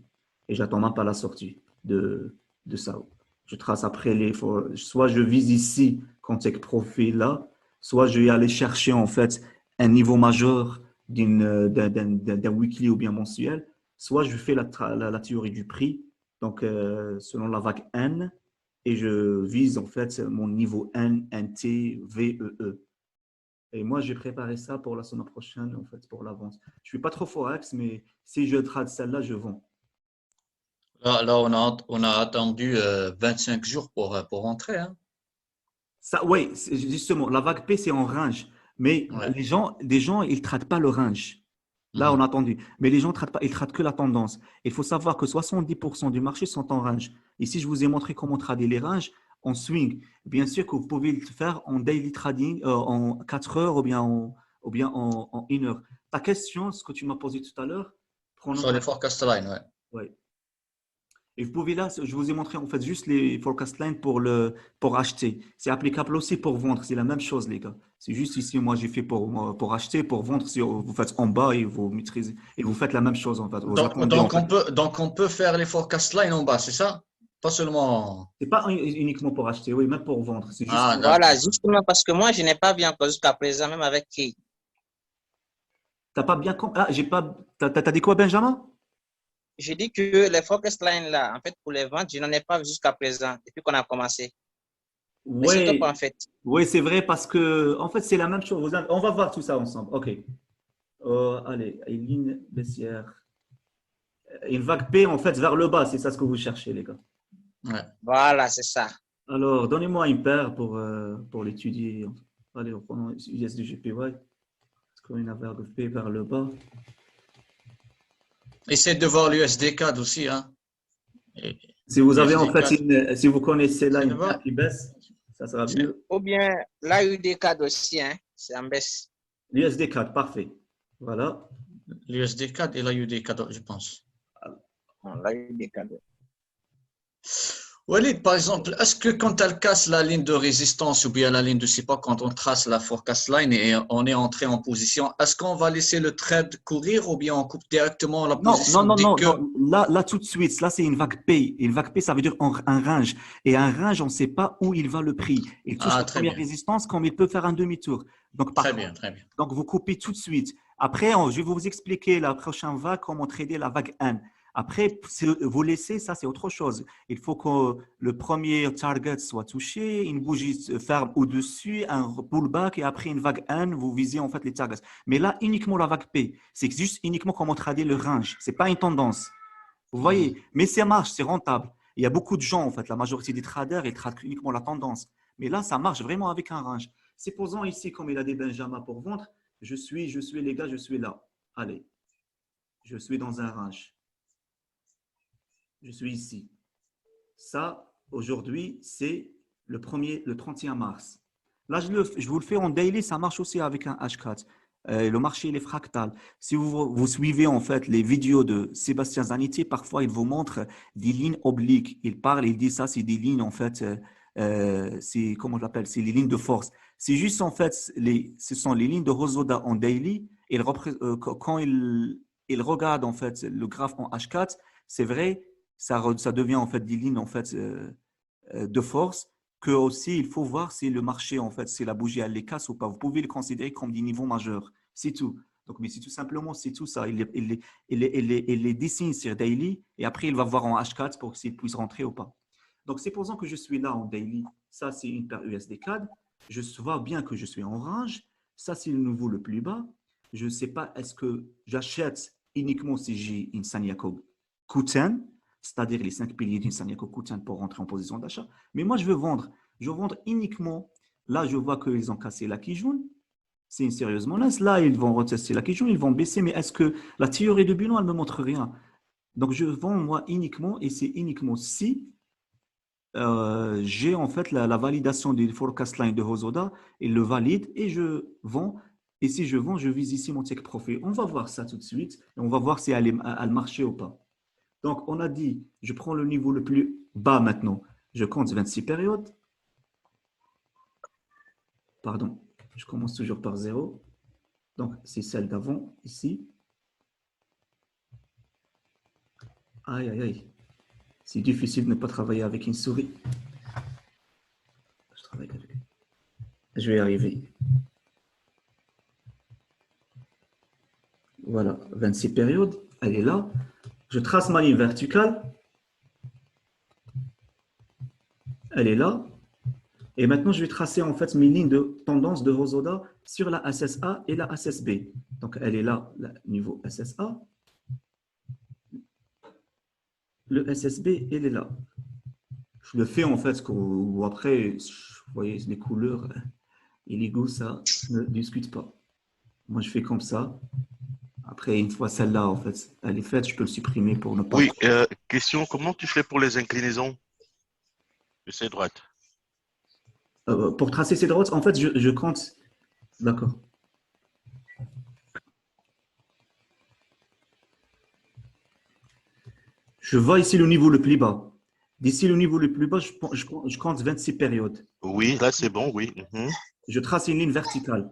Et j'attends même pas la sortie de ça. Je trace après soit je vise ici, contact profit là, soit je vais aller chercher en fait un niveau majeur d'un weekly ou bien mensuel, soit je fais la théorie du prix, donc selon la vague N, et je vise en fait mon niveau N, NT, VEE. Et moi, j'ai préparé ça pour la semaine prochaine, en fait, pour l'avance. Je ne suis pas trop forex, mais si je trade celle-là, je vends. Là, on a attendu 25 jours pour rentrer. Hein. Ça, oui, justement, la vague P, c'est en range. Mais Ouais. des gens, ils ne traitent pas le range. Là, on a entendu. Mais les gens ne traitent pas, ils traitent que la tendance. Il faut savoir que 70% du marché sont en range. Ici, je vous ai montré comment trader les ranges en swing. Bien sûr que vous pouvez le faire en daily trading, en 4 heures ou bien en 1 heure. Ta question, ce que tu m'as posé tout à l'heure, Sur les forecast lines, ouais. ouais. Et vous pouvez là, je vous ai montré en fait juste les forecast lines pour acheter. C'est applicable aussi pour vendre. C'est la même chose, les gars. C'est juste ici, moi, j'ai fait pour acheter, pour vendre. Si vous faites en bas et vous maîtrisez. Et vous faites la même chose, en fait. Vous attendez, en fait. Donc, on peut faire les forecast lines en bas, c'est ça? Pas seulement. C'est pas uniquement pour acheter, oui, même pour vendre. C'est juste. Ah, Voilà, d'accord. justement, parce que moi, je n'ai pas vu encore jusqu'à présent, même avec qui. T'as pas bien compris. Ah, j'ai pas. T'as dit quoi, Benjamin? Je dis que les focus lines là, en fait, pour les ventes, je n'en ai pas vu jusqu'à présent, depuis qu'on a commencé. Mais c'est top, Oui, en fait. oui, c'est vrai parce que, en fait, c'est la même chose. On va voir tout ça ensemble. OK. Allez, ligne baissière. Une vague P, en fait, vers le bas. C'est ça ce que vous cherchez, les gars. Ouais. Voilà, c'est ça. Alors, donnez-moi une paire pour l'étudier. Allez, prenons USDGPY. Est-ce qu'on a une vague P vers le bas? Essayez de voir l'USD-CAD aussi. Hein. Si vous avez en fait, USD-CAD. si vous connaissez là C'est une de voir. paire qui baisse, ça sera mieux. Ou bien, là, il y a eu des cadres aussi, hein. C'est en baisse. L'USD4, parfait. Voilà. L'USD-CAD et la UD-CAD, je pense. Bon, là, il y a eu des cadres. Walid, par exemple, est-ce que quand elle casse la ligne de résistance ou bien la ligne de support, quand on trace la forecast line et on est entré en position, est-ce qu'on va laisser le trade courir ou bien on coupe directement la Non, position non, non, dès non, que… non. Là, tout de suite, là, c'est une vague P. Une vague P, ça veut dire un range. Et un range, on ne sait pas où il va le prix. Il touche Ah, la très première bien. résistance comme il peut faire un demi-tour. Donc, Très bien, très bien. donc, vous coupez tout de suite. Après, je vais vous expliquer la prochaine vague, comment trader la vague N. Après, vous laissez, ça c'est autre chose. Il faut que le premier target soit touché, une bougie se ferme au-dessus, un pullback et après une vague N, vous visez en fait les targets. Mais là, uniquement la vague P. C'est juste uniquement comment trader le range. Ce n'est pas une tendance. Vous voyez, mais ça marche, c'est rentable. Il y a beaucoup de gens, en fait, la majorité des traders, ils tradent uniquement la tendance. Mais là, ça marche vraiment avec un range. Supposons ici, comme il a des Benjamin pour vendre, je suis les gars, je suis là. Allez, je suis dans un range. Je suis ici. Ça, aujourd'hui, c'est le 31 mars. Là, je vous le fais en daily, ça marche aussi avec un H4. Le marché, il est fractal. Si vous suivez en fait les vidéos de Sébastien Zanetti, parfois il vous montre des lignes obliques. Il parle, il dit ça, c'est des lignes en fait, c'est comment je l'appelle, c'est les lignes de force. C'est juste en fait, ce sont les lignes de Hosoda en daily. Quand il regarde en fait le graphe en H4, c'est vrai, ça devient en fait des lignes en fait de force que aussi il faut voir si le marché en fait, si la bougie elle les casse ou pas. Vous pouvez le considérer comme des niveaux majeurs. C'est tout. Donc, mais c'est tout simplement, c'est tout ça. Il les dessine sur daily et après il va voir en H4 pour s'il puisse rentrer ou pas. Donc, supposons que je suis là en daily. Ça, c'est une paire USD CAD. Je vois bien que je suis en range. Ça, c'est le niveau le plus bas. Je ne sais pas, est-ce que j'achète uniquement si j'ai une Sanyaku Kuten, c'est-à-dire les 5 piliers d'une Sanyaku Kuten pour rentrer en position d'achat. Mais moi, je veux vendre. Je veux vendre uniquement. Là, je vois qu'ils ont cassé la Kijun. C'est une sérieuse menace. Là, ils vont retester la Kijun, ils vont baisser. Mais est-ce que la théorie de bilan, elle ne me montre rien? Donc, je vends moi uniquement, et c'est uniquement si j'ai en fait la validation des forecast line de Hosoda, il le valide et je vends. Et si je vends, je vise ici mon take profit. On va voir ça tout de suite et on va voir si elle marche ou pas. Donc, on a dit, je prends le niveau le plus bas maintenant. Je compte 26 périodes. Pardon, je commence toujours par 0. Donc, c'est celle d'avant, ici. Aïe, aïe, aïe. C'est difficile de ne pas travailler avec une souris. Je vais y arriver. Voilà, 26 périodes. Elle est là. Je trace ma ligne verticale. Elle est là. Et maintenant, je vais tracer en fait mes lignes de tendance de Hosoda sur la SSA et la SSB. Donc, elle est là, le niveau SSA. Le SSB, elle est là. Je le fais en fait, ou après, vous voyez les couleurs, et les goûts, ça ne discute pas. Moi, je fais comme ça. Après, une fois celle-là, en fait, elle est faite, je peux le supprimer pour ne pas… Oui, question, comment tu fais pour les inclinaisons de ces droites? Pour tracer ces droites, en fait, je compte… D'accord. Je vois ici le niveau le plus bas. D'ici le niveau le plus bas, je compte 26 périodes. Oui, là c'est bon, oui. Je trace une ligne verticale.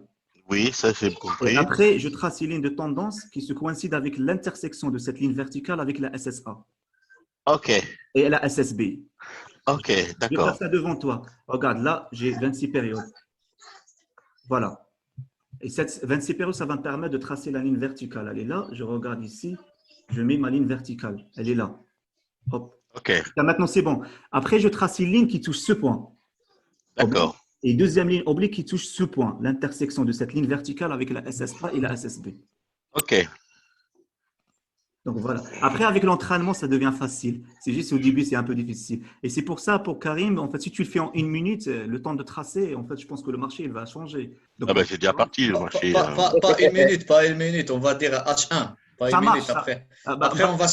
Oui, ça j'ai Et compris. après, je trace une ligne de tendance qui se coïncide avec l'intersection de cette ligne verticale avec la SSA Ok, et la SSB. ok, Je vais faire d'accord. ça devant toi. Regarde, là, j'ai 26 périodes. Voilà. Et cette 26 périodes, ça va me permettre de tracer la ligne verticale. Elle est là. Je regarde ici. Je mets ma ligne verticale. Elle est là. Hop. Ok, Là, maintenant, c'est bon. Après, je trace une ligne qui touche ce point. d'accord. Et deuxième ligne oblique qui touche ce point, l'intersection de cette ligne verticale avec la SSA et la SSB. Ok, Donc voilà. Après, avec l'entraînement, ça devient facile. C'est juste au début, c'est un peu difficile. Et c'est pour ça, pour Karim, en fait, si tu le fais en une minute, le temps de tracer, en fait, je pense que le marché, il va changer. Donc, ah ben c'est déjà parti le marché. Pas une minute, pas une minute. On va dire H1. Pas ça une marche. minute après. Bah, Après, on va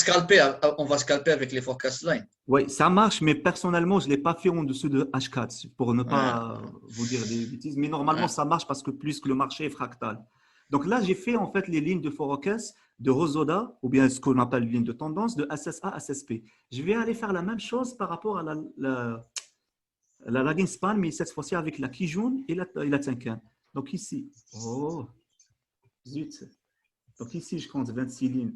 scalper avec les forecast lines. oui, ça marche, mais personnellement, je ne l'ai pas fait en dessous de H4 pour ne Ouais. pas vous dire des bêtises. Mais normalement, Ouais. ça marche parce que plus que le marché est fractal. Donc là, j'ai fait en fait les lignes de forecast de Hosoda, ou bien ce qu'on appelle ligne de tendance, de SSA à SSP. Je vais aller faire la même chose par rapport à la lagging span, mais cette fois-ci avec la Kijun et la Tenkan. Donc ici, oh, zut. Donc ici, je compte 26 lignes,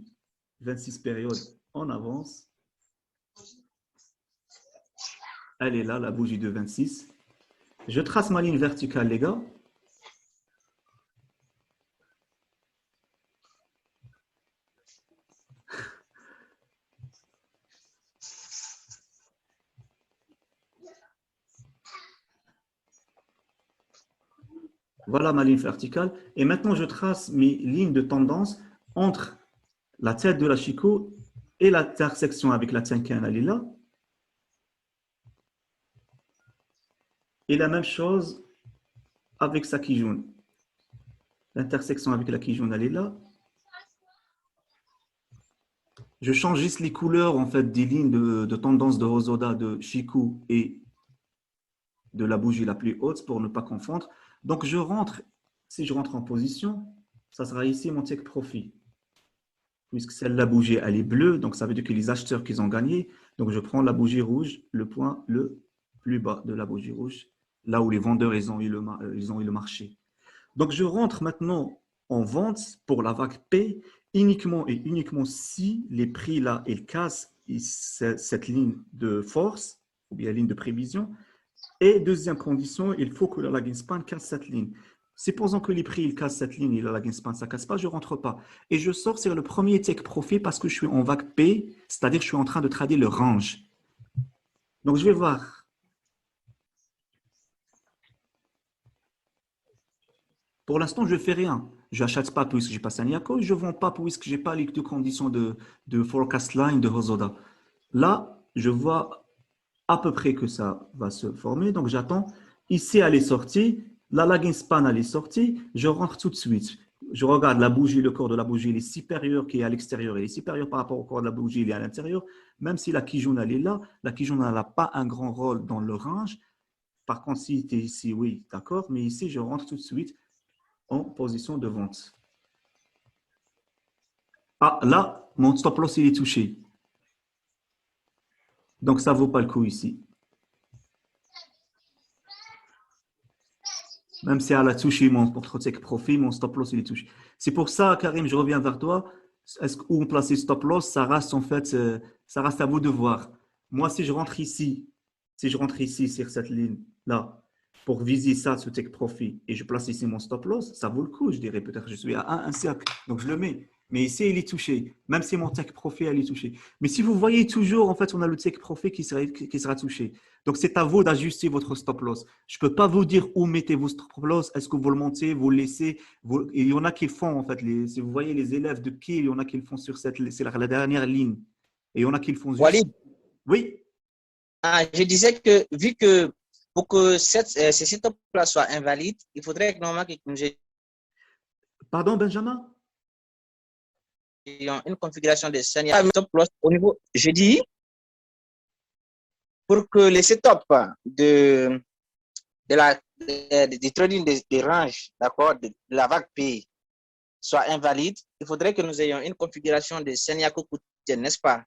26 périodes en avance. Elle est là, la bougie de 26. Je trace ma ligne verticale, les gars. Voilà ma ligne verticale. Et maintenant, je trace mes lignes de tendance entre la tête de la Chico et l'intersection avec la Tenkan, elle est là. Et la même chose avec sa Kijun. L'intersection avec la Kijun, elle est là. Je change juste les couleurs en fait, des lignes de tendance de Hosoda, de Shiku et de la bougie la plus haute pour ne pas confondre. Donc, je rentre, si je rentre en position, ça sera ici mon take profit. Puisque celle-là, bougie, elle est bleue, donc ça veut dire que les acheteurs qu'ils ont gagné. Donc, je prends la bougie rouge, le point le plus bas de la bougie rouge, là où les vendeurs ils ont eu le marché. Donc, je rentre maintenant en vente pour la vague P uniquement et uniquement si les prix là, ils cassent cette ligne de force ou bien ligne de prévision. Et deuxième condition, il faut que le lagging span casse cette ligne. Supposons que les prix ils cassent cette ligne et le lagging span ça casse pas, je rentre pas. Et je sors sur le premier take profit parce que je suis en vague P, c'est-à-dire que je suis en train de trader le range. Donc, je vais voir. Pour l'instant, je ne fais rien. Je n'achète pas puisque j'ai pas Sanyako. Je ne vends pas puisque je n'ai pas les deux conditions de forecast line de Hosoda. Là, je vois à peu près que ça va se former. Donc, j'attends. Ici, elle est sortie. La lagging span, elle est sortie. Je rentre tout de suite. Je regarde la bougie, le corps de la bougie, il est supérieur qui est à l'extérieur. Il est supérieur par rapport au corps de la bougie, il est à l'intérieur. Même si la Kijun, elle est là, la Kijun, elle n'a pas un grand rôle dans le range. Par contre, si tu es ici, oui, d'accord. Mais ici, je rentre tout de suite en position de vente. Ah, là, mon stop loss, il est touché. Donc, ça ne vaut pas le coup ici. Même si elle a touché mon contre-take profit, mon stop loss, il est touché. C'est pour ça, Karim, je reviens vers toi. Est-ce où on place le stop loss, ça reste en fait, ça reste à vous de voir. Moi, si je rentre ici sur cette ligne-là, pour viser ça, ce take profit, et je place ici mon stop loss, ça vaut le coup, je dirais. Peut-être que je suis à un cercle, donc je le mets. Mais ici, il est touché. Même si mon take profit, elle est touchée. Mais si vous voyez toujours, en fait, on a le take profit qui sera touché. Donc, c'est à vous d'ajuster votre stop loss. Je ne peux pas vous dire où mettez vos stop loss. Est-ce que vous le montez, vous le laissez. Il y en a qui le font, en fait. Si vous voyez les élèves de qui, il y en a qui le font sur c'est la dernière ligne. Et il y en a qui le font juste. Walid, Oui. je disais que vu que pour que ces stop loss soient invalides, il faudrait que normalement que nous Pardon, Benjamin? ayons une configuration de Sanya stop loss au niveau. Je dis pour que les setups du trading des ranges, d'accord, de la vague P soit invalide, il faudrait que nous ayons une configuration de Senyaku Kuten, n'est-ce pas?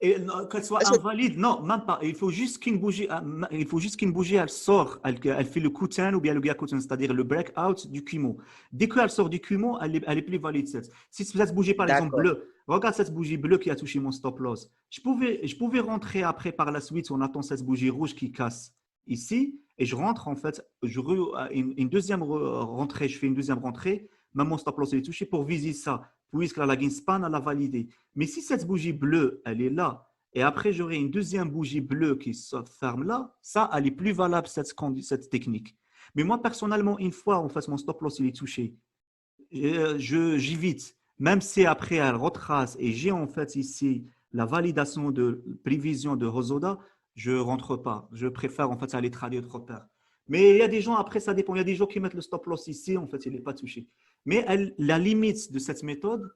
Et qu'elle soit invalide, non, même pas. Il faut juste qu'une bougie, elle sort, elle fait le Kuten ou bien le Gyakuten, c'est-à-dire le breakout du Kumo. Dès qu'elle sort du Kumo, elle est plus valide. Si cette bougie, par exemple, bleue, regarde cette bougie bleue qui a touché mon stop loss. Je pouvais rentrer après par la suite, on attend cette bougie rouge qui casse ici, et je rentre en fait, une deuxième rentrée, je fais une deuxième rentrée, même mon stop loss est touché pour viser ça, puisque la lagging span, elle a validé. Mais si cette bougie bleue, elle est là, et après j'aurai une deuxième bougie bleue qui se ferme là, ça, elle est plus valable, cette technique. Mais moi, personnellement, une fois, en fait, mon stop loss, il est touché, j'évite. Même si après, elle retrace et j'ai en fait ici la validation de prévision de Hosoda, je ne rentre pas. Je préfère en fait aller trader autre part. Mais il y a des gens, après, ça dépend. Il y a des gens qui mettent le stop loss ici, en fait, il n'est pas touché. Mais la limite de cette méthode,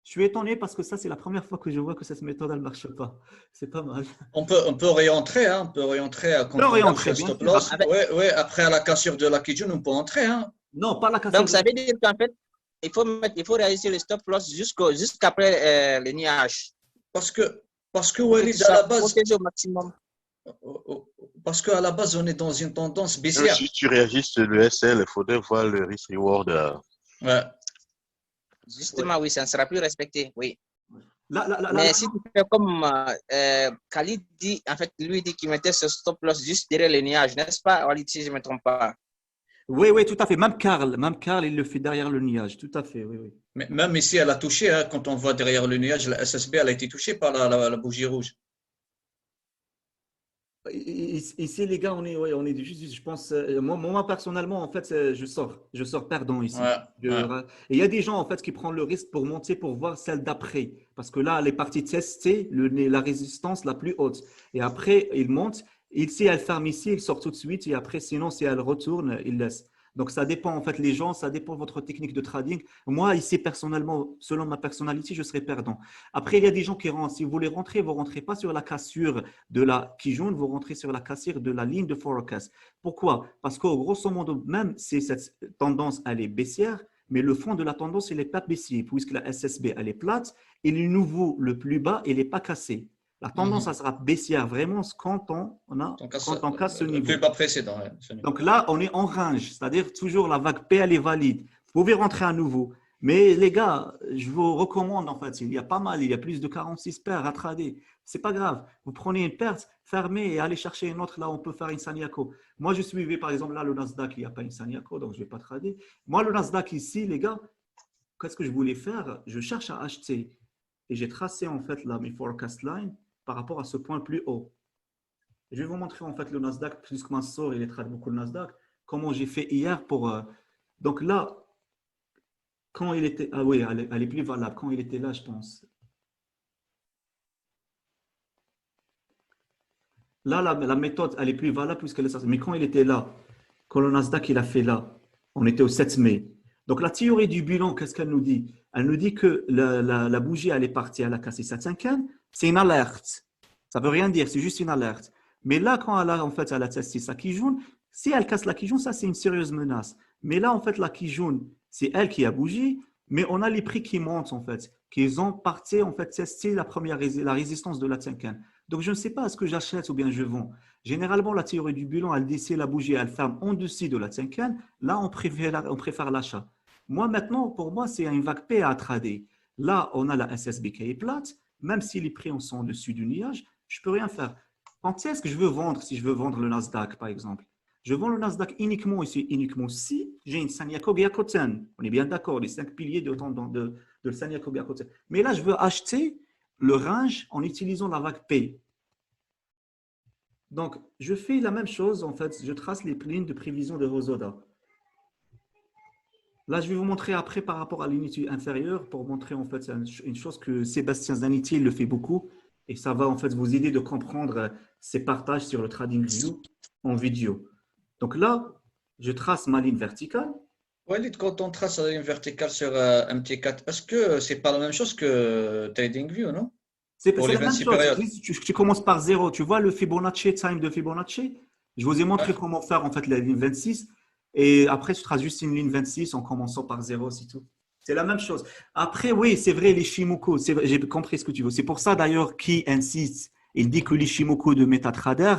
je suis étonné parce que ça, c'est la première fois que je vois que cette méthode, elle ne marche pas. C'est pas mal. On peut réentrer, hein. On peut réentrer quand on réentrer, le stop loss. Oui, après la cassure de la Kijun, on peut entrer. Hein. Non, pas la cassure. Donc, ça veut dire qu'en fait, il faut réaliser le stop loss jusqu'après le nuage. Parce que Walid, à la base, au maximum. Parce qu'à la base, on est dans une tendance Même baissière. si tu réagis sur le SL, il faudrait voir le risk-reward. Ouais. Justement, oui, ça ne sera plus respecté, oui. Mais si tu fais comme Khalid dit, en fait, lui dit qu'il mettait ce stop loss juste derrière les nuages, n'est-ce pas, Walid, si je ne me trompe pas? Oui, tout à fait. Même Karl, il le fait derrière le nuage. Tout à fait, oui. Mais même ici, elle a touché. Hein, quand on voit derrière le nuage, la SSB, elle a été touchée par la bougie rouge. Ici, les gars, on est juste, je pense, moi, personnellement, en fait, je sors perdant ici. Ouais, ouais. Et il y a des gens, en fait, qui prennent le risque pour monter pour voir celle d'après. Parce que là, les parties testées, la résistance la plus haute. Et après, ils montent. Ici, elle ferme ici, ils sortent tout de suite. Et après, sinon, si elle retourne, ils laissent. Donc, ça dépend, en fait, les gens, ça dépend de votre technique de trading. Moi, ici, personnellement, selon ma personnalité, je serais perdant. Après, il y a des gens qui rentrent. Si vous voulez rentrer, vous ne rentrez pas sur la cassure de la Kijun, vous rentrez sur la cassure de la ligne de forecast. Pourquoi? Parce qu'au grosso modo, même si cette tendance elle est baissière, mais le fond de la tendance, il n'est pas baissier, puisque la SSB elle est plate et le nouveau, le plus bas, il n'est pas cassé. La tendance, ça sera baissière vraiment quand on casse ce Le niveau. plus bas précédent. Ouais, Donc là, on est en range, c'est-à-dire toujours la vague P, elle est valide. Vous pouvez rentrer à nouveau. Mais les gars, je vous recommande, en fait, il y a pas mal, il y a plus de 46 paires à trader. C'est pas grave. Vous prenez une perte, fermez et allez chercher une autre. Là, on peut faire une Sanyako. Moi, je suivais, par exemple, là, le Nasdaq, il n'y a pas une Sanyako, donc je ne vais pas trader. Moi, le Nasdaq ici, les gars, qu'est-ce que je voulais faire? Je cherche à acheter. Et j'ai tracé, en fait, là, mes forecast lines par rapport à ce point plus haut. Je vais vous montrer en fait le Nasdaq, puisque ma soeur il trade beaucoup le Nasdaq, comment j'ai fait hier pour. Donc là, quand il était. Ah oui, elle est plus valable. Quand il était là, je pense. Là, la méthode, elle est plus valable puisqu'elle est. Mais quand il était là, quand le Nasdaq il a fait là, on était au 7 mai. Donc la théorie du bilan, qu'est-ce qu'elle nous dit? Elle nous dit que la bougie, elle est partie, elle a cassé sa cinquième. C'est une alerte. Ça ne veut rien dire, c'est juste une alerte. Mais là, quand elle a testé sa Kijun, si elle casse la Kijun, ça c'est une sérieuse menace. Mais là, en fait, la Kijun, c'est elle qui a bougé, mais on a les prix qui montent, en fait, qu'ils ont parti, en fait, tester la résistance de la cinquième. Donc, je ne sais pas est-ce que j'achète ou bien je vends. Généralement, la théorie du bilan, elle décide la bougie, elle ferme en dessus de la cinquième. Là, on préfère l'achat. Moi, maintenant, pour moi, c'est une vague P à trader. Là, on a la SSB qui est plate. Même si les prix sont en dessus du nuage, je ne peux rien faire. Quand est-ce que je veux vendre, si je veux vendre le Nasdaq, par exemple? Je vends le Nasdaq uniquement ici, uniquement si j'ai une Sanyaku Gyakoten. On est bien d'accord, les 5 piliers de le Sanyaku Gyakoten. Mais là, je veux acheter le range en utilisant la vague P. Donc, je fais la même chose, en fait, je trace les lignes de prévision de Hosoda. Là, je vais vous montrer après par rapport à l'unité inférieure pour montrer en fait une chose que Sébastien Zanetti le fait beaucoup et ça va en fait vous aider de comprendre ses partages sur le TradingView en vidéo. Donc là, je trace ma ligne verticale. Walid, quand on trace la ligne verticale sur MT4, est-ce que c'est pas la même chose que TradingView, non? C'est Pour les la même 26 chose. périodes. Tu commences par 0. Tu vois le Fibonacci, time de Fibonacci? Je vous ai montré Ouais. comment faire en fait la ligne 26 et après tu traces juste une ligne 26 en commençant par 0, c'est tout. C'est la même chose. Après, oui, c'est vrai, les Shimoku, j'ai compris ce que tu veux. C'est pour ça d'ailleurs qu'il insiste. Il dit que les Shimoku de MetaTrader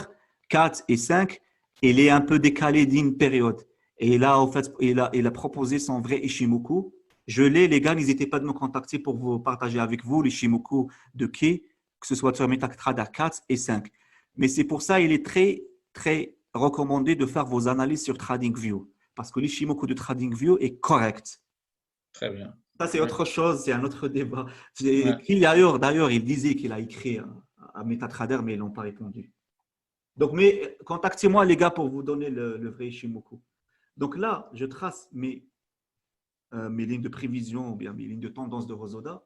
4 et 5, il est un peu décalé d'une période. Et là, en fait, il a proposé son vrai Ishimoku. Je l'ai, les gars, n'hésitez pas de me contacter pour vous partager avec vous les Shimoku de Key, que ce soit sur MetaTrader 4 et 5. Mais c'est pour ça il est très, très recommandé de faire vos analyses sur TradingView. Parce que l'Ishimoku de TradingView est correct. Très bien. Ça, c'est Ouais. autre chose, c'est un autre débat. Ouais. D'ailleurs, il disait qu'il a écrit à MetaTrader, mais ils n'ont pas répondu. Donc, mais contactez-moi, les gars, pour vous donner le vrai Ishimoku. Donc là, je trace mes lignes de prévision ou bien mes lignes de tendance de Hosoda.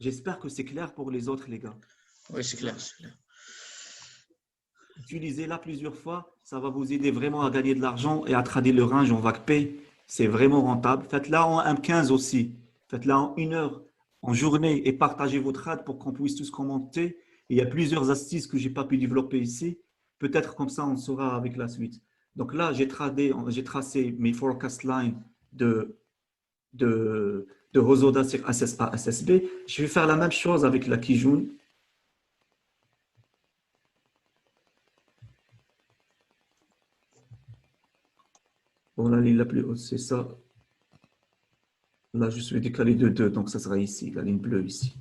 J'espère que c'est clair pour les autres, les gars. Oui, c'est clair, c'est clair. Utilisez-la plusieurs fois, ça va vous aider vraiment à gagner de l'argent et à trader le range en vague P. C'est vraiment rentable. Faites-la en 1,15 aussi. Faites-la en 1 heure, en journée et partagez vos trades pour qu'on puisse tous commenter. Il y a plusieurs astuces que je n'ai pas pu développer ici. Peut-être comme ça, on saura avec la suite. Donc là, j'ai tracé mes forecast lines de Hosoda sur SSB. Je vais faire la même chose avec la Kijun. Bon, la ligne la plus haute, c'est ça. Là, je suis décalé de 2, donc ça sera ici, la ligne bleue ici.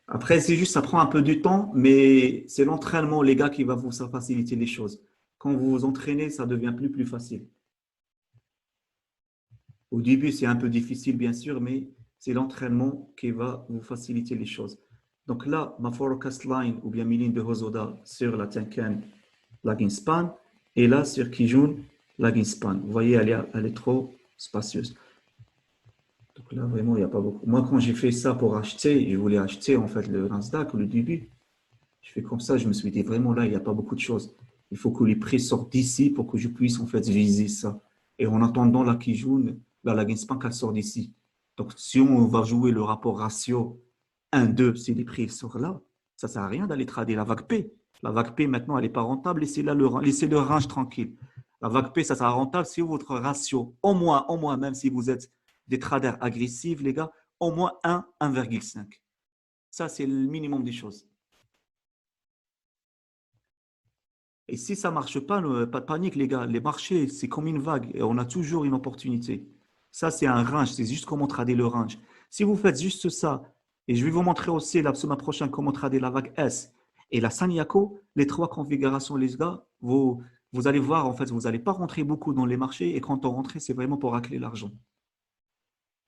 Après, c'est juste, ça prend un peu du temps, mais c'est l'entraînement, les gars, qui va vous faciliter les choses. Quand vous vous entraînez, ça devient plus facile. Au début, c'est un peu difficile, bien sûr, mais c'est l'entraînement qui va vous faciliter les choses. Donc là, ma forecast line ou bien mes lignes de Hosoda sur la Tenkan, la Greenspan, et là sur Kijun, la Greenspan. Vous voyez, elle est trop spacieuse. Donc là, vraiment, il n'y a pas beaucoup. Moi, quand j'ai fait ça pour acheter, je voulais acheter en fait le Nasdaq au début. Je fais comme ça, je me suis dit vraiment là, il n'y a pas beaucoup de choses. Il faut que les prix sortent d'ici pour que je puisse en fait viser ça. Et en attendant la Kijun, là, la Greenspan, elle sort d'ici. Donc, si on va jouer le rapport ratio 1-2, si les prix sortent là, ça ne sert à rien d'aller trader la vague P. La vague P, maintenant, elle n'est pas rentable. Laissez le range tranquille. La vague P, ça sera rentable si votre ratio, au moins, même si vous êtes des traders agressifs, les gars, au moins 1, 1,5. Ça, c'est le minimum des choses. Et si ça ne marche pas, pas de panique, les gars. Les marchés, c'est comme une vague et on a toujours une opportunité. Ça, c'est un range. C'est juste comment trader le range. Si vous faites juste ça, et je vais vous montrer aussi la semaine prochaine comment trader la vague S et la Sanyaku, les trois configurations, les gars, vous allez voir, en fait, vous n'allez pas rentrer beaucoup dans les marchés et quand on rentre, c'est vraiment pour racler l'argent.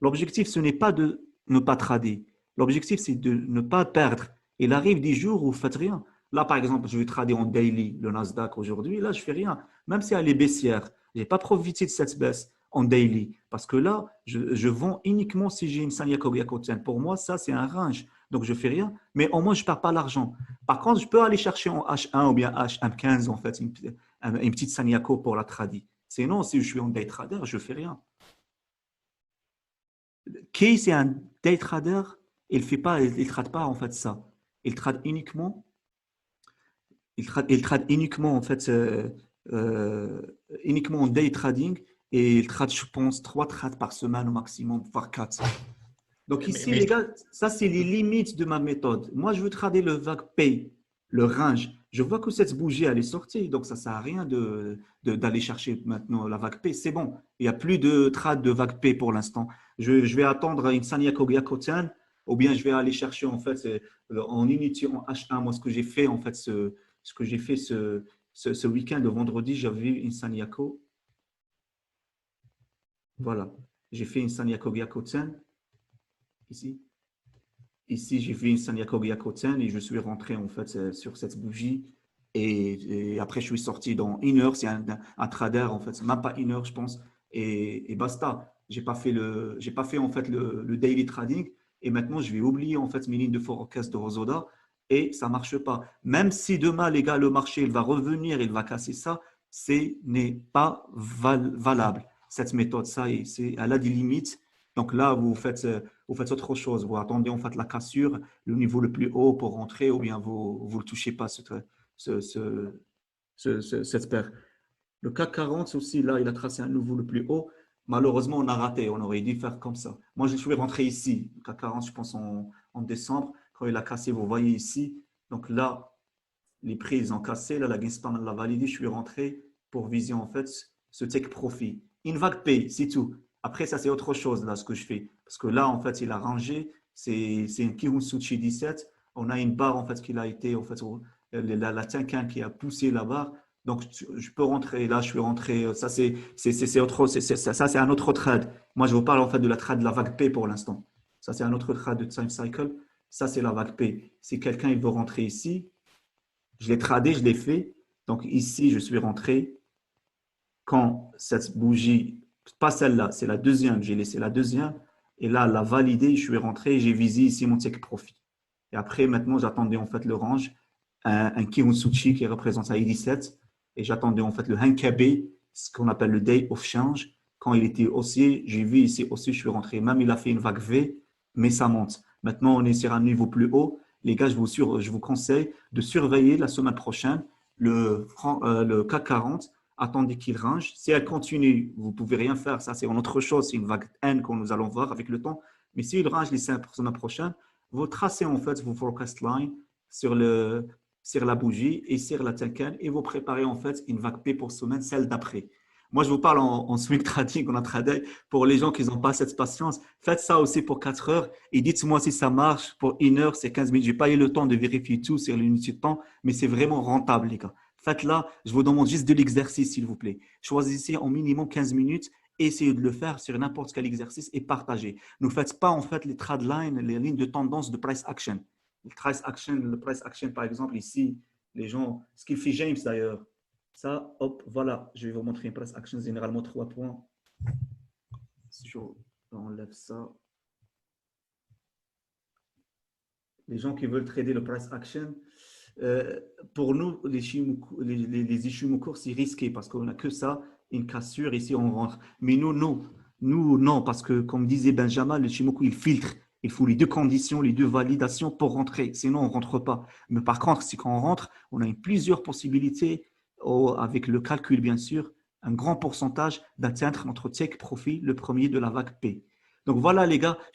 L'objectif, ce n'est pas de ne pas trader. L'objectif, c'est de ne pas perdre. Il arrive des jours où vous ne faites rien. Là, par exemple, je vais trader en daily le Nasdaq aujourd'hui. Là, je ne fais rien. Même si elle est baissière, je n'ai pas profité de cette baisse en daily. Parce que là, je vends uniquement si j'ai une Sanyaku Gyakoten. Pour moi, ça, c'est un range. Donc, je ne fais rien. Mais au moins, je ne perds pas l'argent. Par contre, je peux aller chercher en H1 ou bien H15, en fait, une petite Sanyaku pour la tradi. Sinon, si je suis en day trader, je ne fais rien. Key, c'est un day trader. Il ne trade pas, en fait, ça. Il trade uniquement en fait uniquement en day trading et il trade, je pense, 3 trades par semaine au maximum, voire 4. Donc ici, les gars, ça c'est les limites de ma méthode. Moi, je veux trader le vague pay, le range. Je vois que cette bougie, elle est sortie, donc ça ne sert à rien d'aller chercher maintenant la vague P. C'est bon, il n'y a plus de trade de vague P pour l'instant. Je vais attendre une Sanyaku Gyakoten ou bien je vais aller chercher en fait en Unity, en H1. Moi, ce que j'ai fait en fait ce week-end, le vendredi, j'avais une Sanyaku. Voilà, j'ai fait une Sanyaku Gyakoten ici. Ici, j'ai vu une Sanyaku Gyakoten et je suis rentré en fait sur cette bougie. Et après, je suis sorti dans une heure. C'est un trader en fait, même pas une heure, je pense. Et basta. J'ai pas fait en fait le daily trading. Et maintenant, je vais oublier en fait mes lignes de forecast de Hosoda et ça marche pas. Même si demain, les gars, le marché il va revenir, il va casser ça, ce n'est pas valable. Cette méthode, ça, elle a des limites. Donc là, vous faites autre chose. Vous attendez en fait la cassure, le niveau le plus haut pour rentrer, ou bien vous ne le touchez pas, cette paire. Le CAC 40 aussi, là, il a tracé un niveau le plus haut. Malheureusement, on a raté. On aurait dû faire comme ça. Moi, je suis rentré ici, le CAC 40, je pense en décembre. Quand il a cassé, vous voyez ici. Donc là, les prix, ils ont cassé. Là, la Greenspan l'a validé. Je suis rentré pour viser en fait ce take profit. Une vague paye, c'est tout. Après, ça, c'est autre chose, là, ce que je fais. Parce que là, en fait, il a rangé. C'est une Kihunsuchi 17. On a une barre, en fait, qui a été, en fait, la Tenkan qui a poussé la barre. Donc, je peux rentrer. Là, je suis rentré. Ça, c'est un autre trade. Moi, je vous parle, en fait, de la trade de la vague P pour l'instant. Ça, c'est un autre trade de time cycle. Ça, c'est la vague P. Si quelqu'un, il veut rentrer ici, je l'ai tradé, je l'ai fait. Donc, ici, je suis rentré. Quand cette bougie, pas celle-là, c'est la deuxième, j'ai laissé la deuxième, et là, la validée, je suis rentré, j'ai visé ici mon take profit. Et après, maintenant, j'attendais en fait le range, un Kihunsuchi qui représente un 17, et j'attendais en fait le Hankabe, ce qu'on appelle le day of change. Quand il était haussier, j'ai vu ici aussi, je suis rentré. Même il a fait une vague V, mais ça monte. Maintenant, on est sur un niveau plus haut. Les gars, je vous conseille de surveiller la semaine prochaine le CAC 40. Attendez qu'il range. Si elle continue, vous ne pouvez rien faire. Ça, c'est une autre chose. C'est une vague N que nous allons voir avec le temps. Mais s'il range les 5 semaines prochaines, vous tracez en fait vos forecast lines sur la bougie et sur la Tenkan et vous préparez en fait une vague P pour semaine, celle d'après. Moi, je vous parle en swing trading, en intraday. Pour les gens qui n'ont pas cette patience, faites ça aussi pour 4 heures et dites-moi si ça marche. Pour 1 heure, c'est 15 minutes. Je n'ai pas eu le temps de vérifier tout sur l'unité de temps, mais c'est vraiment rentable, les gars. Faites-la. Je vous demande juste de l'exercice, s'il vous plaît. Choisissez en minimum 15 minutes. Essayez de le faire sur n'importe quel exercice et partagez. Ne faites pas en fait les trad lines, les lignes de tendance de price action. le price action, par exemple, ici, les gens, ce qu'il fait James d'ailleurs, ça, hop, voilà, je vais vous montrer une price action, généralement 3 points. Si je enlève ça. Les gens qui veulent trader le price action, pour nous, les Ishimoku, c'est risqué parce qu'on n'a que ça, une cassure, ici on rentre. Mais nous, non, parce que comme disait Benjamin, le Ishimoku, il filtre. Il faut les deux conditions, les deux validations pour rentrer. Sinon, on ne rentre pas. Mais par contre, si quand on rentre, on a plusieurs possibilités, avec le calcul, bien sûr, un grand pourcentage d'atteindre notre take profit, le premier de la vague P. Donc voilà, les gars,